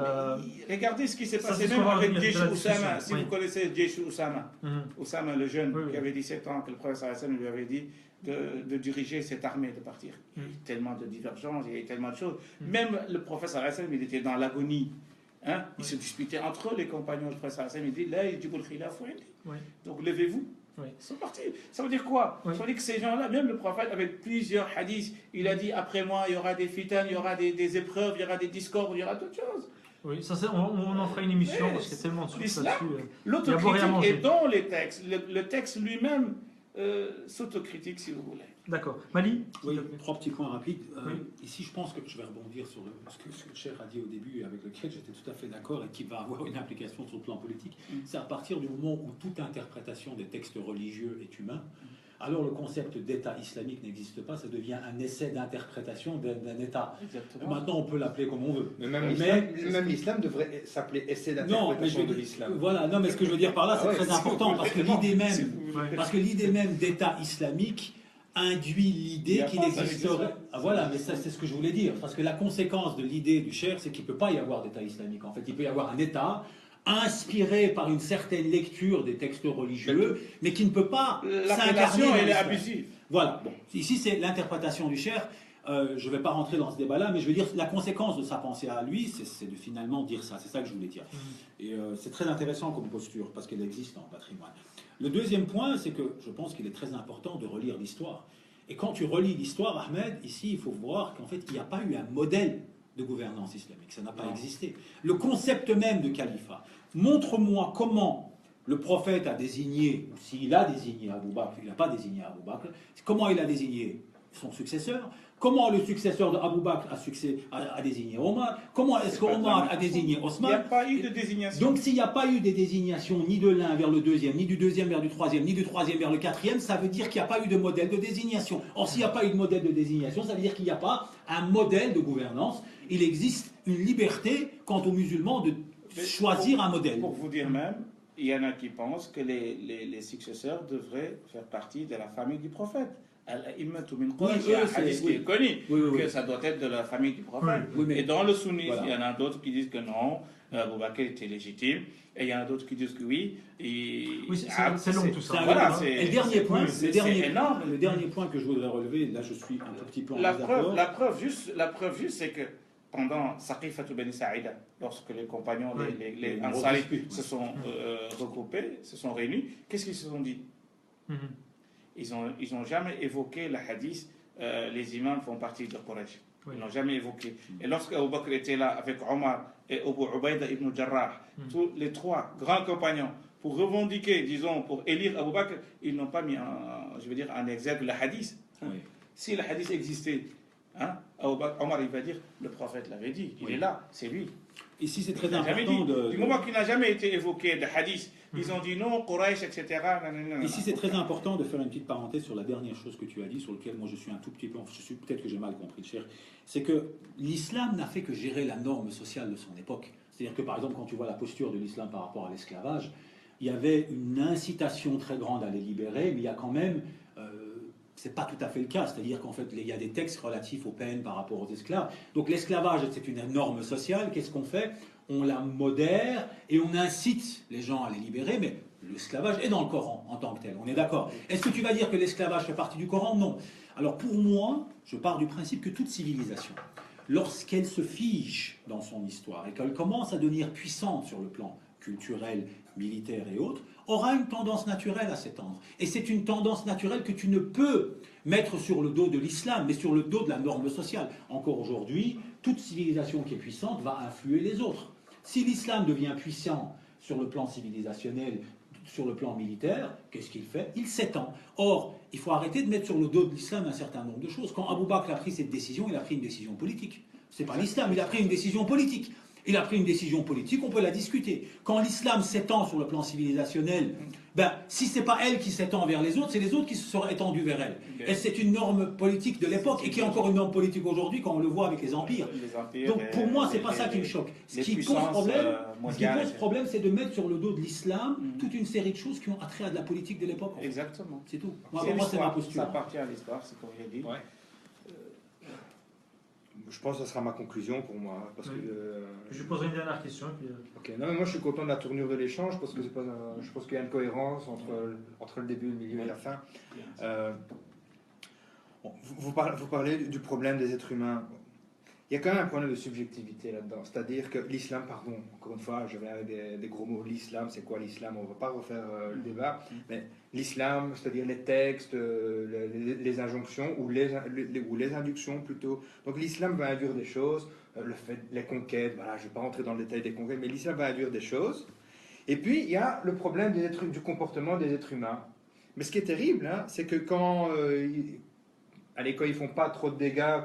regardez ce qui s'est passé même avec Jaish Oussama. Si vous connaissez Jaish Oussama, Oussama le jeune qui avait 17 ans, que le professeur Hassan lui avait dit de diriger cette armée, de partir. Il y a eu tellement de divergences, il y a eu tellement de choses. Même le professeur Hassan, il était dans l'agonie. Ils se disputaient entre eux, les compagnons du professeur Hassan. Il dit là, il dit donc levez-vous. C'est parti. Ça veut dire quoi? Ça veut dire que ces gens-là, même le prophète, avec plusieurs hadiths, il a dit après moi, il y aura des fitanes, il y aura des épreuves, il y aura des discordes, il y aura d'autres choses.
Oui, ça, on en fera une émission parce qu'il y a tellement de choses là-dessus.
L'autocritique est dans les textes. Le texte lui-même s'autocritique, si vous voulez.
D'accord. Mali?
Oui, 3 petits points rapides. Ici, je pense que je vais rebondir sur ce que le cher a dit au début, et avec lequel j'étais tout à fait d'accord et qui va avoir une implication sur le plan politique. C'est à partir du moment où toute interprétation des textes religieux est humain, alors le concept d'État islamique n'existe pas, ça devient un essai d'interprétation d'un État. Exactement. Maintenant, on peut l'appeler comme on veut.
Mais même l'islam devrait s'appeler essai d'interprétation de l'islam.
Voilà, non, mais ce que je veux dire par là, c'est très important, parce que l'idée même d'État islamique induit l'idée qu'il existerait. Voilà, mais ça, c'est ce que je voulais dire. Parce que la conséquence de l'idée du cher, c'est qu'il ne peut pas y avoir d'État islamique. En fait, il peut y avoir un État inspiré par une certaine lecture des textes religieux, mais qui ne peut pas
s'incarner. Elle est abusive.
Voilà. Bon, ici, c'est l'interprétation du cher. Je ne vais pas rentrer dans ce débat-là, mais je veux dire, la conséquence de sa pensée à lui, c'est de finalement dire ça. C'est ça que je voulais dire. Et c'est très intéressant comme posture, parce qu'elle existe dans le patrimoine. Le deuxième point, c'est que je pense qu'il est très important de relire l'histoire. Et quand tu relis l'histoire, Ahmed, ici, il faut voir qu'en fait, il n'y a pas eu un modèle de gouvernance islamique. Ça n'a pas existé. Le concept même de califat. Montre-moi comment le prophète a désigné, ou s'il a désigné Abu Bakr, il n'a pas désigné Abu Bakr, comment il a désigné son successeur, comment le successeur d'Abu Bakr a désigné Omar, comment est-ce qu'Omar a désigné Osman.
Il n'y a pas eu de désignation.
Donc s'il n'y a pas eu des désignations ni de l'un vers le deuxième, ni du deuxième vers le troisième, ni du troisième vers le quatrième, ça veut dire qu'il n'y a pas eu de modèle de désignation. Or s'il n'y a pas eu de modèle de désignation, ça veut dire qu'il n'y a pas un modèle de gouvernance. Il existe une liberté quant aux musulmans de choisir un modèle.
Pour vous dire même, il y en a qui pensent que les successeurs devraient faire partie de la famille du prophète. Al-Immatu min Quraysh, il y a un hadith qui est connu, que ça doit être de la famille du prophète. Et dans le sunnisme, il y en a d'autres qui disent que non, Abu Bakr était légitime, et il y en a d'autres qui disent que oui.
C'est long tout ça.
Voilà, et le dernier point, le dernier point que je voudrais relever, là je suis un tout petit peu en désaccord.
La preuve juste, c'est que pendant Saqifatu Bani Sa'ida, lorsque les compagnons, les Ansari se sont regroupés, se sont réunis, qu'est-ce qu'ils se sont dit? Ils n'ont jamais évoqué le hadith, les imams font partie de Quraysh. Ils n'ont jamais évoqué. Et lorsque Abu Bakr était là avec Omar et Abu Ubaida ibn Jarrah, tous les trois grands compagnons, pour revendiquer, disons, pour élire Abu Bakr, ils n'ont pas mis en exergue le hadith. Si le hadith existait, Omar il va dire, le prophète l'avait dit, il est là, c'est lui.
Ici c'est très important
du moment qu'il n'a jamais été évoqué de hadith, ils ont dit non, Quraysh, etc.
Ici c'est très important de faire une petite parenthèse sur la dernière chose que tu as dit, sur laquelle moi je suis un tout petit peu, peut-être que j'ai mal compris, cher. C'est que l'islam n'a fait que gérer la norme sociale de son époque. C'est-à-dire que par exemple quand tu vois la posture de l'islam par rapport à l'esclavage, il y avait une incitation très grande à les libérer, mais il y a quand même... c'est pas tout à fait le cas, c'est-à-dire qu'en fait, il y a des textes relatifs aux peines par rapport aux esclaves. Donc l'esclavage, c'est une norme sociale. Qu'est-ce qu'on fait? On la modère et on incite les gens à les libérer, mais l'esclavage est dans le Coran en tant que tel, on est d'accord. Est-ce que tu vas dire que l'esclavage fait partie du Coran? Non. Alors pour moi, je pars du principe que toute civilisation, lorsqu'elle se fige dans son histoire et qu'elle commence à devenir puissante sur le plan culturel, militaire et autres, aura une tendance naturelle à s'étendre. Et c'est une tendance naturelle que tu ne peux mettre sur le dos de l'islam, mais sur le dos de la norme sociale. Encore aujourd'hui, toute civilisation qui est puissante va influer les autres. Si l'islam devient puissant sur le plan civilisationnel, sur le plan militaire, qu'est-ce qu'il fait? Il s'étend. Or, il faut arrêter de mettre sur le dos de l'islam un certain nombre de choses. Quand Abu Bakr a pris cette décision, il a pris une décision politique. C'est pas l'islam, il a pris une décision politique. Il a pris une décision politique, on peut la discuter. Quand l'islam s'étend sur le plan civilisationnel, si ce n'est pas elle qui s'étend vers les autres, c'est les autres qui se seraient étendus vers elle. Et c'est une norme politique de l'époque et qui est encore une norme politique aujourd'hui quand on le voit avec les empires. Donc pour moi, ce n'est pas ça qui me choque. Ce qui pose problème, c'est de mettre sur le dos de l'islam toute une série de choses qui ont attrait à de la politique de l'époque.
Exactement.
C'est tout. Moi, c'est ma posture.
Ça appartient à l'histoire, c'est comme j'ai dit.
Ouais. Je pense que ce sera ma conclusion pour moi. Parce que,
je poserai une dernière question. Puis,
Ok. Non, mais moi je suis content de la tournure de l'échange parce que c'est pas, je pense qu'il y a une cohérence entre le début, le milieu et la fin. Vous parlez du problème des êtres humains. Il y a quand même un problème de subjectivité là-dedans. C'est-à-dire que l'islam, pardon, encore une fois, je vais avec des gros mots. L'islam, c'est quoi l'islam? On ne va pas refaire le débat. Mais l'islam, c'est-à-dire les textes, les injonctions ou les inductions plutôt. Donc l'islam va induire des choses. Les conquêtes, voilà, je ne vais pas rentrer dans le détail des conquêtes, mais l'islam va induire des choses. Et puis, il y a le problème du comportement des êtres humains. Mais ce qui est terrible, c'est que quand ils font pas trop de dégâts,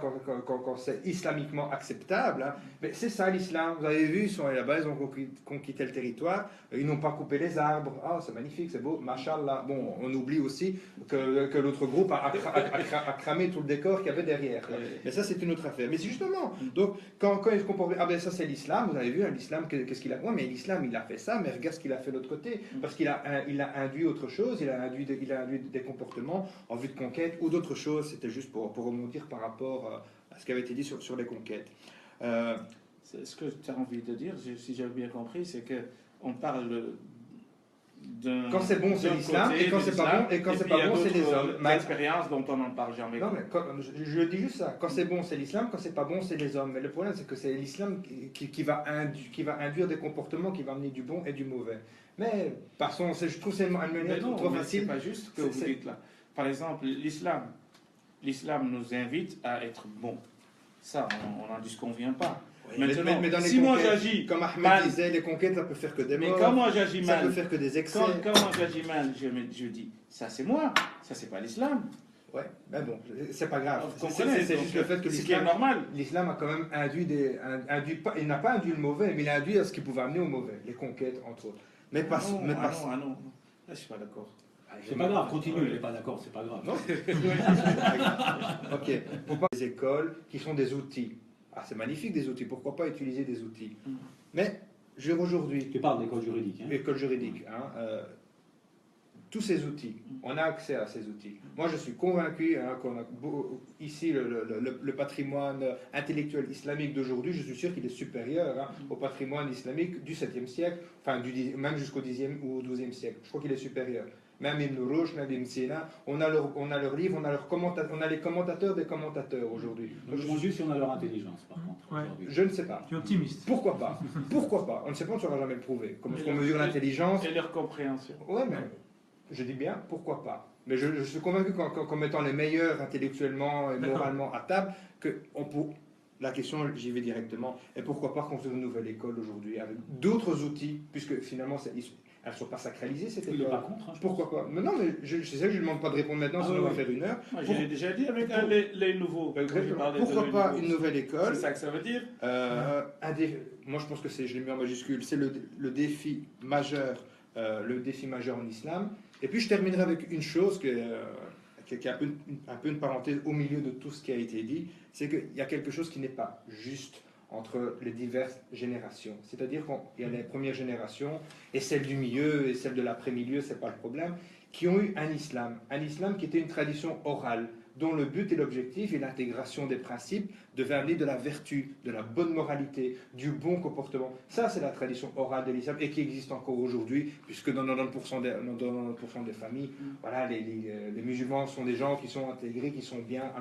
quand c'est islamiquement acceptable, mais c'est ça l'islam. Vous avez vu, ils sont là-bas, ils ont conquis le territoire, ils n'ont pas coupé les arbres. Ah, c'est magnifique, c'est beau, mashallah. Bon, on oublie aussi que l'autre groupe a cramé tout le décor qu'il y avait derrière. Mais ça, c'est une autre affaire. Mais c'est justement, donc, quand ils se comportent, ça c'est l'islam, vous avez vu, l'islam, qu'est-ce qu'il a? Ouais, mais l'islam, il a fait ça, mais regarde ce qu'il a fait de l'autre côté. Parce qu'il a induit autre chose, il a induit des comportements en vue de conquête ou d'autres choses. C'était juste pour rebondir par rapport à ce qui avait été dit sur les conquêtes.
Ce que tu as envie de dire, si j'ai bien compris, c'est qu'on parle
quand c'est bon, c'est l'islam, et quand c'est pas bon, c'est les hommes.
L'expérience dont on n'en parle jamais.
Non, mais je dis juste ça. Quand c'est bon, c'est l'islam, quand c'est pas bon, c'est les hommes. Mais le problème, c'est que c'est l'islam qui va induire des comportements qui vont amener du bon et du mauvais. Mais passons, je trouve que c'est une manière trop facile.
C'est pas juste ce que vous dites là. Par exemple, l'islam nous invite à être bons. Ça, on n'en disconvient pas.
Oui, mais dans les
si
conquêtes,
moi j'agis
comme Ahmed
mal,
disait, les conquêtes, ça peut faire que des morts.
Mais quand moi j'agis mal,
ça peut faire que des excès.
Quand moi j'agis mal, je dis, ça c'est moi, ça c'est pas l'islam.
Ouais, mais bon, c'est pas grave.
C'est
juste le fait que l'islam a quand même il n'a pas induit le mauvais, mais il a induit à ce qui pouvait amener au mauvais, les conquêtes entre autres.
Non, là je suis pas d'accord.
C'est pas grave, continue, il n'est pas d'accord, c'est pas grave.
Non. Ok, pour pas des écoles qui sont des outils. Ah, c'est magnifique des outils, pourquoi pas utiliser des outils. Mais je veux aujourd'hui,
Tu parles d'école juridique. Hein.
école juridique, tous ces outils, on a accès à ces outils. Moi, je suis convaincu qu'on a ici le patrimoine intellectuel islamique d'aujourd'hui, je suis sûr qu'il est supérieur au patrimoine islamique du 7e siècle, enfin même jusqu'au 10e ou au 12e siècle. Je crois qu'il est supérieur. Même Ibn Rushd, même Ibn Sina, on a leurs livres, on a les commentateurs des commentateurs aujourd'hui.
Je me demande juste si on a leur intelligence, par contre.
Ouais.
Je ne sais pas.
Tu es optimiste.
Pourquoi pas? Pourquoi pas? On ne sait pas, on ne saura jamais le prouver. Comment est-ce qu'on mesure l'intelligence?
Et leur compréhension.
Oui, mais je dis bien, pourquoi pas? Mais je suis convaincu qu'en mettant les meilleurs intellectuellement et moralement à table, la question, j'y vais directement, et pourquoi pas construire une nouvelle école aujourd'hui avec d'autres outils, puisque finalement, elles ne sont pas sacralisées, cette école.
Il n'est pas contre.
Pourquoi pas? Mais non, mais c'est ça que je ne demande pas de répondre maintenant, sinon on va faire une heure.
Moi, je l'ai déjà dit avec les nouveaux.
Pourquoi pas une nouvelle école?
C'est ça que ça veut dire.
Moi, je pense que je l'ai mis en majuscule, c'est le défi majeur en islam. Et puis, je terminerai avec une chose qui est un peu une parenthèse au milieu de tout ce qui a été dit, c'est qu'il y a quelque chose qui n'est pas juste entre les diverses générations. C'est-à-dire qu'il y a les premières générations, et celles du milieu, et celles de l'après-milieu, ce n'est pas le problème, qui ont eu un islam qui était une tradition orale, dont le but et l'objectif et l'intégration des principes devaient amener de la vertu, de la bonne moralité, du bon comportement. Ça, c'est la tradition orale de l'islam et qui existe encore aujourd'hui, puisque dans 90% des familles, voilà, les musulmans sont des gens qui sont intégrés, qui sont bien à 90%.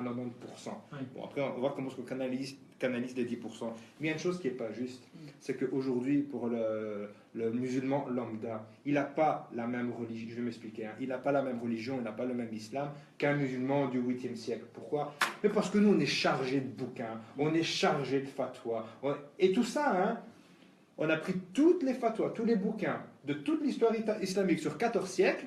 Oui.
Bon, après, on va voir comment on canalise les 10%. Mais il y a une chose qui n'est pas juste, c'est qu'aujourd'hui, pour le musulman lambda, il n'a pas la même religion, je vais m'expliquer, il n'a pas la même religion, il n'a pas le même islam qu'un musulman du 8e siècle. Pourquoi? Mais parce que nous, on est chargé de bouquins, on est chargé de fatwas. Et tout ça, on a pris toutes les fatwas, tous les bouquins de toute l'histoire islamique sur 14 siècles.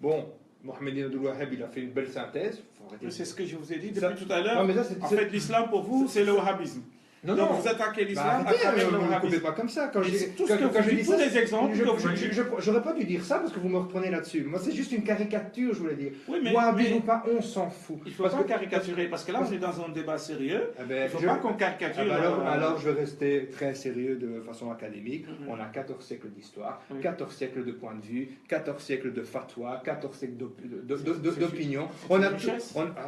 Bon, Mohammed ibn Abdul Wahhab, il a fait une belle synthèse.
C'est ce que je vous ai dit depuis tout à l'heure. En
C'est
fait, l'islam pour vous, c'est le wahhabisme.
Non,
Donc
non.
vous attaquez l'islam à
Arrêtez,
travers le
ne me coupez
wahhabisme.
pas comme ça. Quand
Mais
je
c'est tout ce que vous dites, tous les exemples que vous
j'aurais pas dû dire ça parce que vous me reprenez là-dessus. Moi, c'est juste une caricature, je voulais dire.
Oui, mais
Wahhabisme ou pas, on s'en fout.
il ne faut pas caricaturer, parce que là, on est dans un débat sérieux.
Eh
Il
ben,
ne faut pas qu'on caricature.
alors, je vais rester très sérieux de façon académique. On a 14 siècles d'histoire, 14 siècles de points de vue, 14 siècles de fatwa, 14 siècles d'opinion.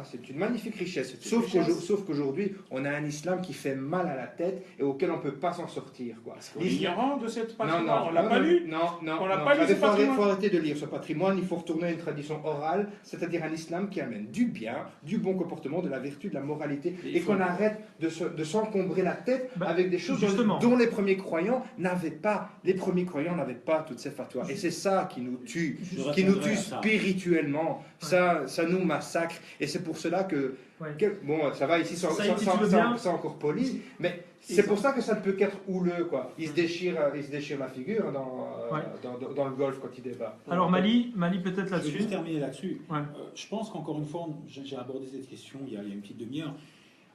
C'est une magnifique richesse. Sauf qu'aujourd'hui, on a un islam qui fait mal à la tête et auquel on ne peut pas s'en sortir.
On est ignorant de cette patrimoine.
Non,
On ne l'a pas lu.
Non,
On l'a pas lu, ce
Il
patrimoine.
faut arrêter de lire ce patrimoine. Il faut retourner à une tradition orale, c'est-à-dire un islam qui amène du bien, du bon comportement, de la vertu, de la moralité, et qu'on arrête de s'encombrer la tête avec des choses dont les premiers croyants n'avaient pas. Les premiers croyants n'avaient pas toutes ces fatwas. Et c'est ça qui nous tue, spirituellement. Ça nous massacre. Et c'est pour cela que... Bon, ça va ici, c'est encore poli, mais c'est pour ça que ça ne peut qu'être houleux, quoi. Il se déchire la figure dans le golf quand il débat.
Alors Mali peut-être
Je vais
là-dessus.
juste terminer là-dessus.
Ouais.
Je pense qu'encore une fois, j'ai abordé cette question il y a une petite demi-heure.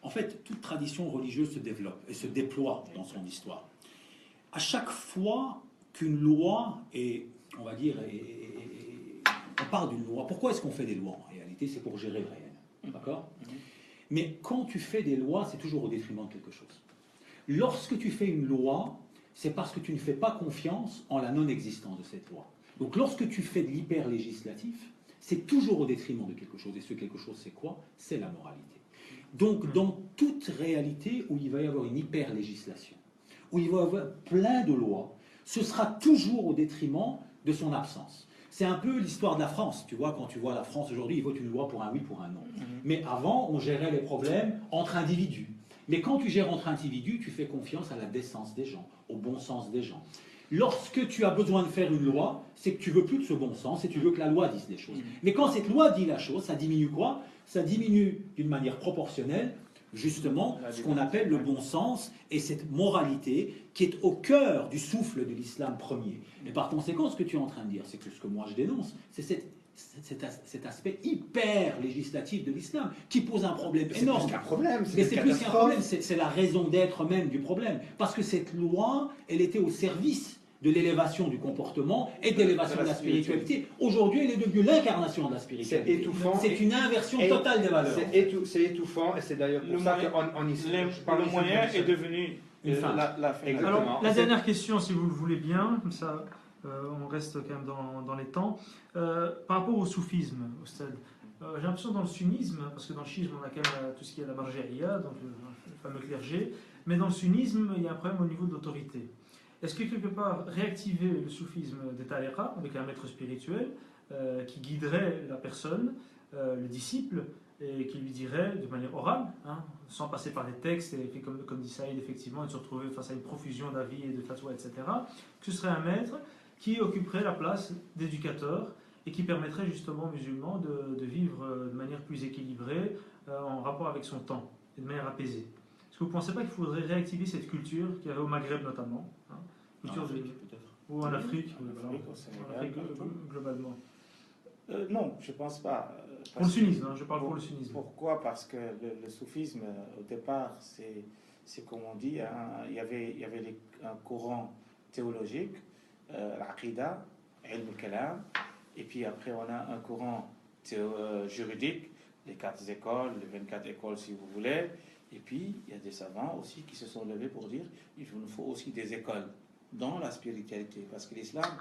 En fait, toute tradition religieuse se développe et se déploie dans son histoire. À chaque fois qu'une loi est, on va dire, on parle d'une loi. Pourquoi est-ce qu'on fait des lois? En réalité, c'est pour gérer le réel. D'accord? Mais quand tu fais des lois, c'est toujours au détriment de quelque chose. Lorsque tu fais une loi, c'est parce que tu ne fais pas confiance en la non-existence de cette loi. Donc lorsque tu fais de l'hyper-législatif, c'est toujours au détriment de quelque chose. Et ce quelque chose, c'est quoi? C'est la moralité. Donc dans toute réalité où il va y avoir une hyper-législation, où il va y avoir plein de lois, ce sera toujours au détriment de son absence. C'est un peu l'histoire de la France. Tu vois, quand tu vois la France aujourd'hui, ils votent une loi pour un oui, pour un non. Mais avant, on gérait les problèmes entre individus. Mais quand tu gères entre individus, tu fais confiance à la décence des gens, au bon sens des gens. Lorsque tu as besoin de faire une loi, c'est que tu veux plus de ce bon sens et tu veux que la loi dise des choses. Mais quand cette loi dit la chose, ça diminue quoi? Ça diminue d'une manière proportionnelle, justement, ce qu'on appelle le bon sens et cette moralité qui est au cœur du souffle de l'islam premier. Et par conséquent, ce que tu es en train de dire, c'est que ce que moi je dénonce, c'est cet aspect hyper législatif de l'islam qui pose un problème énorme.
C'est plus qu'un problème,
Mais c'est plus qu'un problème, c'est la raison d'être même du problème. Parce que cette loi, elle était au service de l'élévation du comportement et de l'élévation de la spiritualité. Aujourd'hui, elle est devenue l'incarnation de la spiritualité.
C'est étouffant.
C'est une inversion totale des valeurs.
C'est étouffant, et c'est d'ailleurs pour ça qu'en islam...
Le moyen est devenu
une fin.
la fin.
Exactement.
Alors, la dernière question, si vous le voulez bien, comme ça on reste quand même dans les temps. Par rapport au soufisme, au stade, j'ai l'impression dans le sunnisme, parce que dans le chiisme on a quand même tout ce qui est la marjéria, donc le fameux clergé, mais dans le sunnisme il y a un problème au niveau de l'autorité. Est-ce que quelque part réactiver le soufisme des tariqa avec un maître spirituel qui guiderait la personne, le disciple, et qui lui dirait de manière orale, sans passer par des textes, et comme dit Saïd, effectivement, de se retrouver face à une profusion d'avis et de fatwas, etc., que ce serait un maître qui occuperait la place d'éducateur et qui permettrait justement aux musulmans de vivre de manière plus équilibrée, en rapport avec son temps, et de manière apaisée. Est-ce que vous ne pensez pas qu'il faudrait réactiver cette culture qu'il y avait au Maghreb notamment, culture ou en Afrique, globalement?
Non, je ne pense pas.
Pour le sunnisme, je parle pour le sunnisme.
Pourquoi? Parce que le soufisme, au départ, c'est comme on dit, il y avait un courant théologique, l'aqida, ilm al-kalam, et puis après on a un courant juridique, les 4 écoles, les 24 écoles si vous voulez, et puis il y a des savants aussi qui se sont levés pour dire il nous faut aussi des écoles dans la spiritualité, parce que l'islam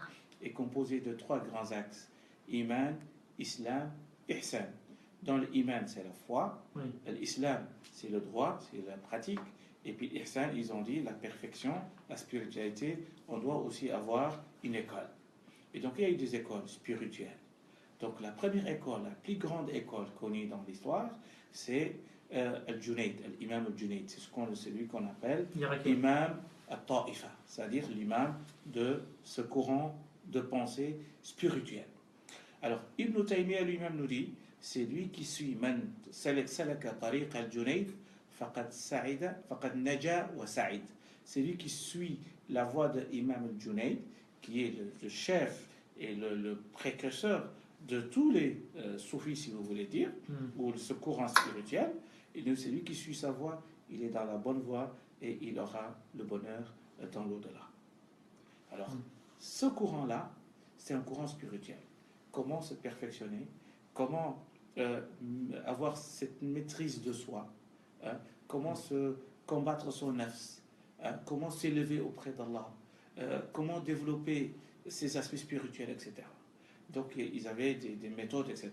est composé de 3 grands axes: iman, islam, ihsan. Dans l'iman, c'est la foi,
oui.
L'islam, c'est le droit, c'est la pratique, et puis ihsan, ils ont dit la perfection, la spiritualité, on doit aussi avoir une école. Et donc il y a eu des écoles spirituelles. Donc la première école, la plus grande école connue dans l'histoire, c'est Al-Junayd, l'imam Al-Junayd, c'est celui qu'on appelle imam al-Ta'ifa, c'est-à-dire l'imam de ce courant de pensée spirituelle. Alors Ibn Taymiyyah lui-même nous dit, c'est lui qui suit man salaka tariq al-Junayd faqad sa'ida faqad naja wa sa'id. C'est lui qui suit la voie de Imam al-Junayd, qui est le chef et le précurseur de tous les soufis, si vous voulez dire, ou ce courant spirituel. Et donc c'est lui qui suit sa voie, il est dans la bonne voie et il aura le bonheur dans l'au-delà. Alors, ce courant-là, c'est un courant spirituel. Comment se perfectionner? Comment avoir cette maîtrise de soi? Comment se combattre son nafs? Comment s'élever auprès d'Allah? Comment développer ses aspects spirituels, etc. Donc, ils avaient des méthodes, etc.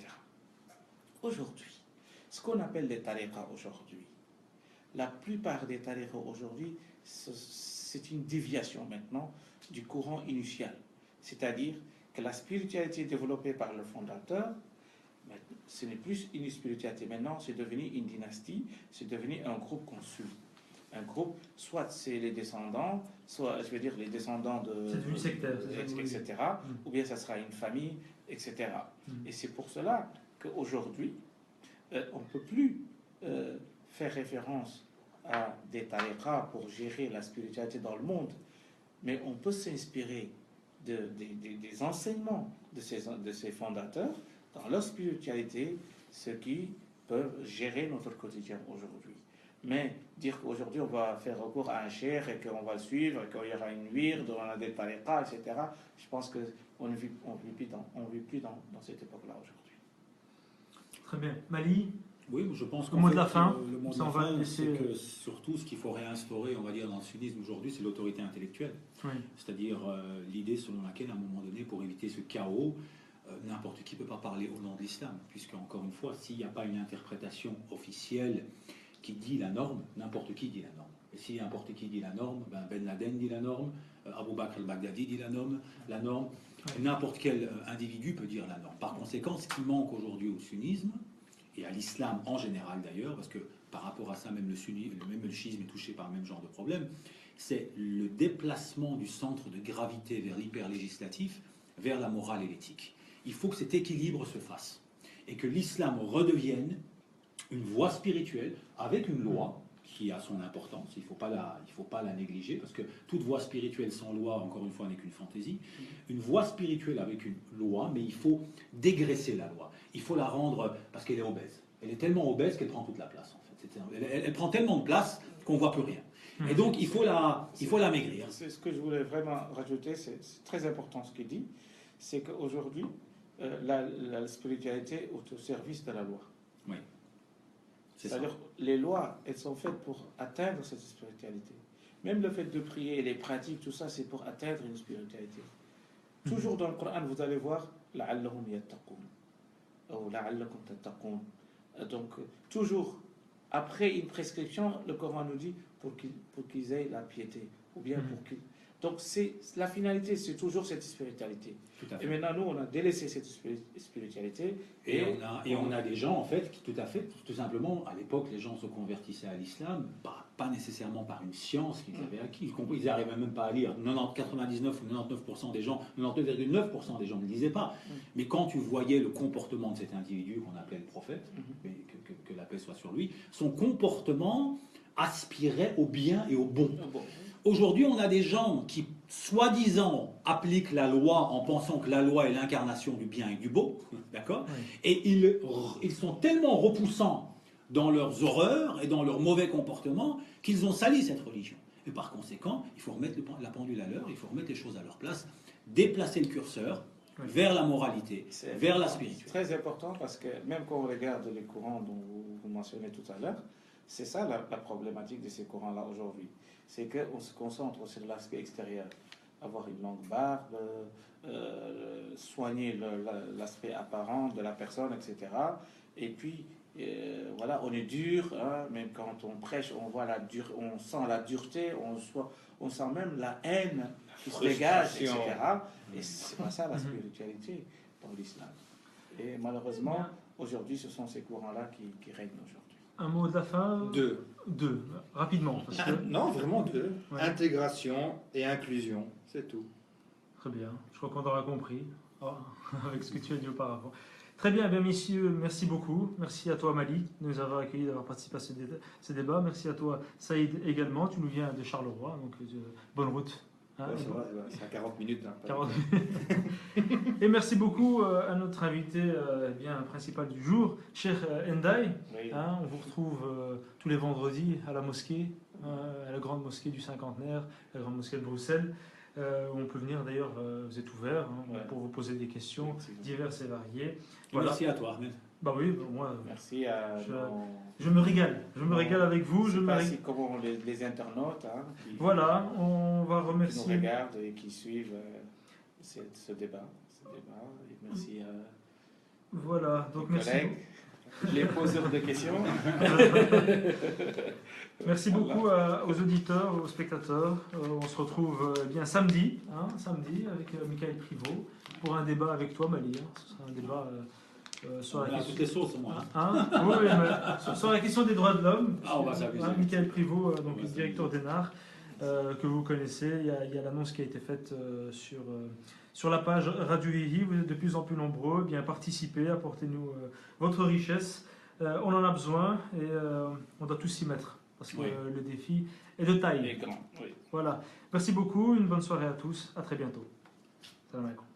Aujourd'hui, ce qu'on appelle les tariqas aujourd'hui, la plupart des tariqas aujourd'hui, c'est une déviation maintenant du courant initial. C'est-à-dire que la spiritualité développée par le fondateur, ce n'est plus une spiritualité. Maintenant, c'est devenu une dynastie, c'est devenu un groupe qu'on suit. Un groupe, soit c'est les descendants, soit, je veux dire, les descendants de...
C'est devenu sectaire,
etc. Ou bien ça sera une famille, etc. Et c'est pour cela qu'aujourd'hui, on ne peut plus faire référence à des tariqas pour gérer la spiritualité dans le monde, mais on peut s'inspirer des enseignements de ces fondateurs dans leur spiritualité, ce qui peuvent gérer notre quotidien aujourd'hui. Mais dire qu'aujourd'hui on va faire recours à un cheikh et qu'on va le suivre, qu'il y aura une wird, on a des tariqas, etc., je pense qu'on ne vit plus dans cette époque-là aujourd'hui.
Très bien. Mali?
Oui, je pense
qu'au mot de la fin,
le mot de la fin, c'est que surtout ce qu'il faut réinstaurer, on va dire, dans le sunnisme aujourd'hui, c'est l'autorité intellectuelle.
Oui.
C'est-à-dire l'idée selon laquelle, à un moment donné, pour éviter ce chaos, n'importe qui ne peut pas parler au nom de l'islam, puisque, encore une fois, s'il n'y a pas une interprétation officielle qui dit la norme, n'importe qui dit la norme. Et si n'importe qui dit la norme, Ben Laden dit la norme, Abu Bakr al-Baghdadi dit la norme, n'importe quel individu peut dire la norme. Par conséquent, ce qui manque aujourd'hui au sunnisme, et à l'islam en général d'ailleurs, parce que par rapport à ça, même le chiisme est touché par le même genre de problème, c'est le déplacement du centre de gravité vers l'hyper-législatif, vers la morale et l'éthique. Il faut que cet équilibre se fasse, et que l'islam redevienne une voie spirituelle avec une loi qui a son importance. Il ne faut pas la négliger, parce que toute voie spirituelle sans loi, encore une fois, n'est qu'une fantaisie. Une voie spirituelle avec une loi, mais il faut dégraisser la loi. Il faut la rendre, parce qu'elle est obèse. Elle est tellement obèse qu'elle prend toute la place, en fait. Elle prend tellement de place qu'on ne voit plus rien. Et donc, il faut la maigrir.
C'est ce que je voulais vraiment rajouter, c'est très important ce qu'il dit, c'est qu'aujourd'hui, la spiritualité est au service de la loi.
Oui.
C'est-à-dire, les lois, elles sont faites pour atteindre cette spiritualité. Même le fait de prier, les pratiques, tout ça, c'est pour atteindre une spiritualité. Toujours dans le Coran, vous allez voir la'allahum yattaqun ou la'allakum tattaqun. Donc, toujours après une prescription, le Coran nous dit pour qu'ils aient la piété ou bien pour qu'ils. Donc, la finalité, c'est toujours cette spiritualité. Et maintenant, nous, on a délaissé cette spiritualité.
Et on a des gens, en fait, qui, tout simplement, à l'époque, les gens se convertissaient à l'islam, pas nécessairement par une science qu'ils avaient acquis. Ils n'arrivaient même pas à lire. 99 ou 99% des gens, 99,9% des gens ne lisaient pas. Mais quand tu voyais le comportement de cet individu qu'on appelait le prophète, que la paix soit sur lui, son comportement aspirait au bien et au bon. Aujourd'hui, on a des gens qui, soi-disant, appliquent la loi en pensant que la loi est l'incarnation du bien et du beau, d'accord ? Et ils sont tellement repoussants dans leurs horreurs et dans leurs mauvais comportements qu'ils ont sali cette religion. Et par conséquent, il faut remettre la pendule à l'heure, il faut remettre les choses à leur place, déplacer le curseur vers la moralité, vers la spiritualité.
C'est très important parce que même quand on regarde les courants dont vous mentionnez tout à l'heure, c'est ça la problématique de ces courants-là aujourd'hui. C'est qu'on se concentre sur l'aspect extérieur. Avoir une longue barbe, soigner l'aspect apparent de la personne, etc. Et puis, voilà, on est dur, hein, même quand on prêche, on sent la dureté, on sent même la haine qui se dégage, etc. Et c'est pas ça la spiritualité dans l'islam. Et malheureusement, aujourd'hui, ce sont ces courants-là qui règnent aujourd'hui.
Un mot de la fin? Deux, rapidement. Parce que...
Non, vraiment deux. Ouais. Intégration et inclusion, c'est tout.
Très bien, je crois qu'on aura compris avec ce que tu as dit auparavant. Très bien, bien messieurs, merci beaucoup. Merci à toi Mali de nous avoir accueillis, d'avoir participé à ce débat. Merci à toi Saïd également, tu nous viens de Charleroi, donc bonne route.
Hein, ouais, c'est à 40 minutes. Hein,
40 Et merci beaucoup à notre invité principal du jour, Cheikh Ndiaye.
Oui.
Hein, on vous retrouve tous les vendredis à la mosquée, à la grande mosquée du Cinquantenaire, la grande mosquée de Bruxelles. On peut venir d'ailleurs, vous êtes ouvert pour vous poser des questions diverses et variées.
Voilà. Merci à toi Ahmed.
Bah oui, moi.
Merci à.
Je me régale. Je me régale avec vous.
Je me régale. Comment les internautes. Hein,
voilà, on va remercier.
Qui nous regardent et qui suivent ce débat. Et merci à.
Voilà, donc merci.
Collègues, les poseurs de questions.
Merci beaucoup aux auditeurs, aux spectateurs. On se retrouve bien samedi avec Michael Privot pour un débat avec toi, Mali. Ce sera un débat. Sur la question...
toutes les sauces, moi.
Sur la question des droits de l'homme.
On va s'amuser.
Michael Privot, donc le directeur d'Énart, que vous connaissez. Il y a l'annonce qui a été faite sur la page Radio Hihi. Vous êtes de plus en plus nombreux. Bien participez, apportez-nous votre richesse. On en a besoin et on doit tous s'y mettre parce que le défi est de taille.
Et grand, oui.
Voilà. Merci beaucoup. Une bonne soirée à tous. À très bientôt. Salam alaikum.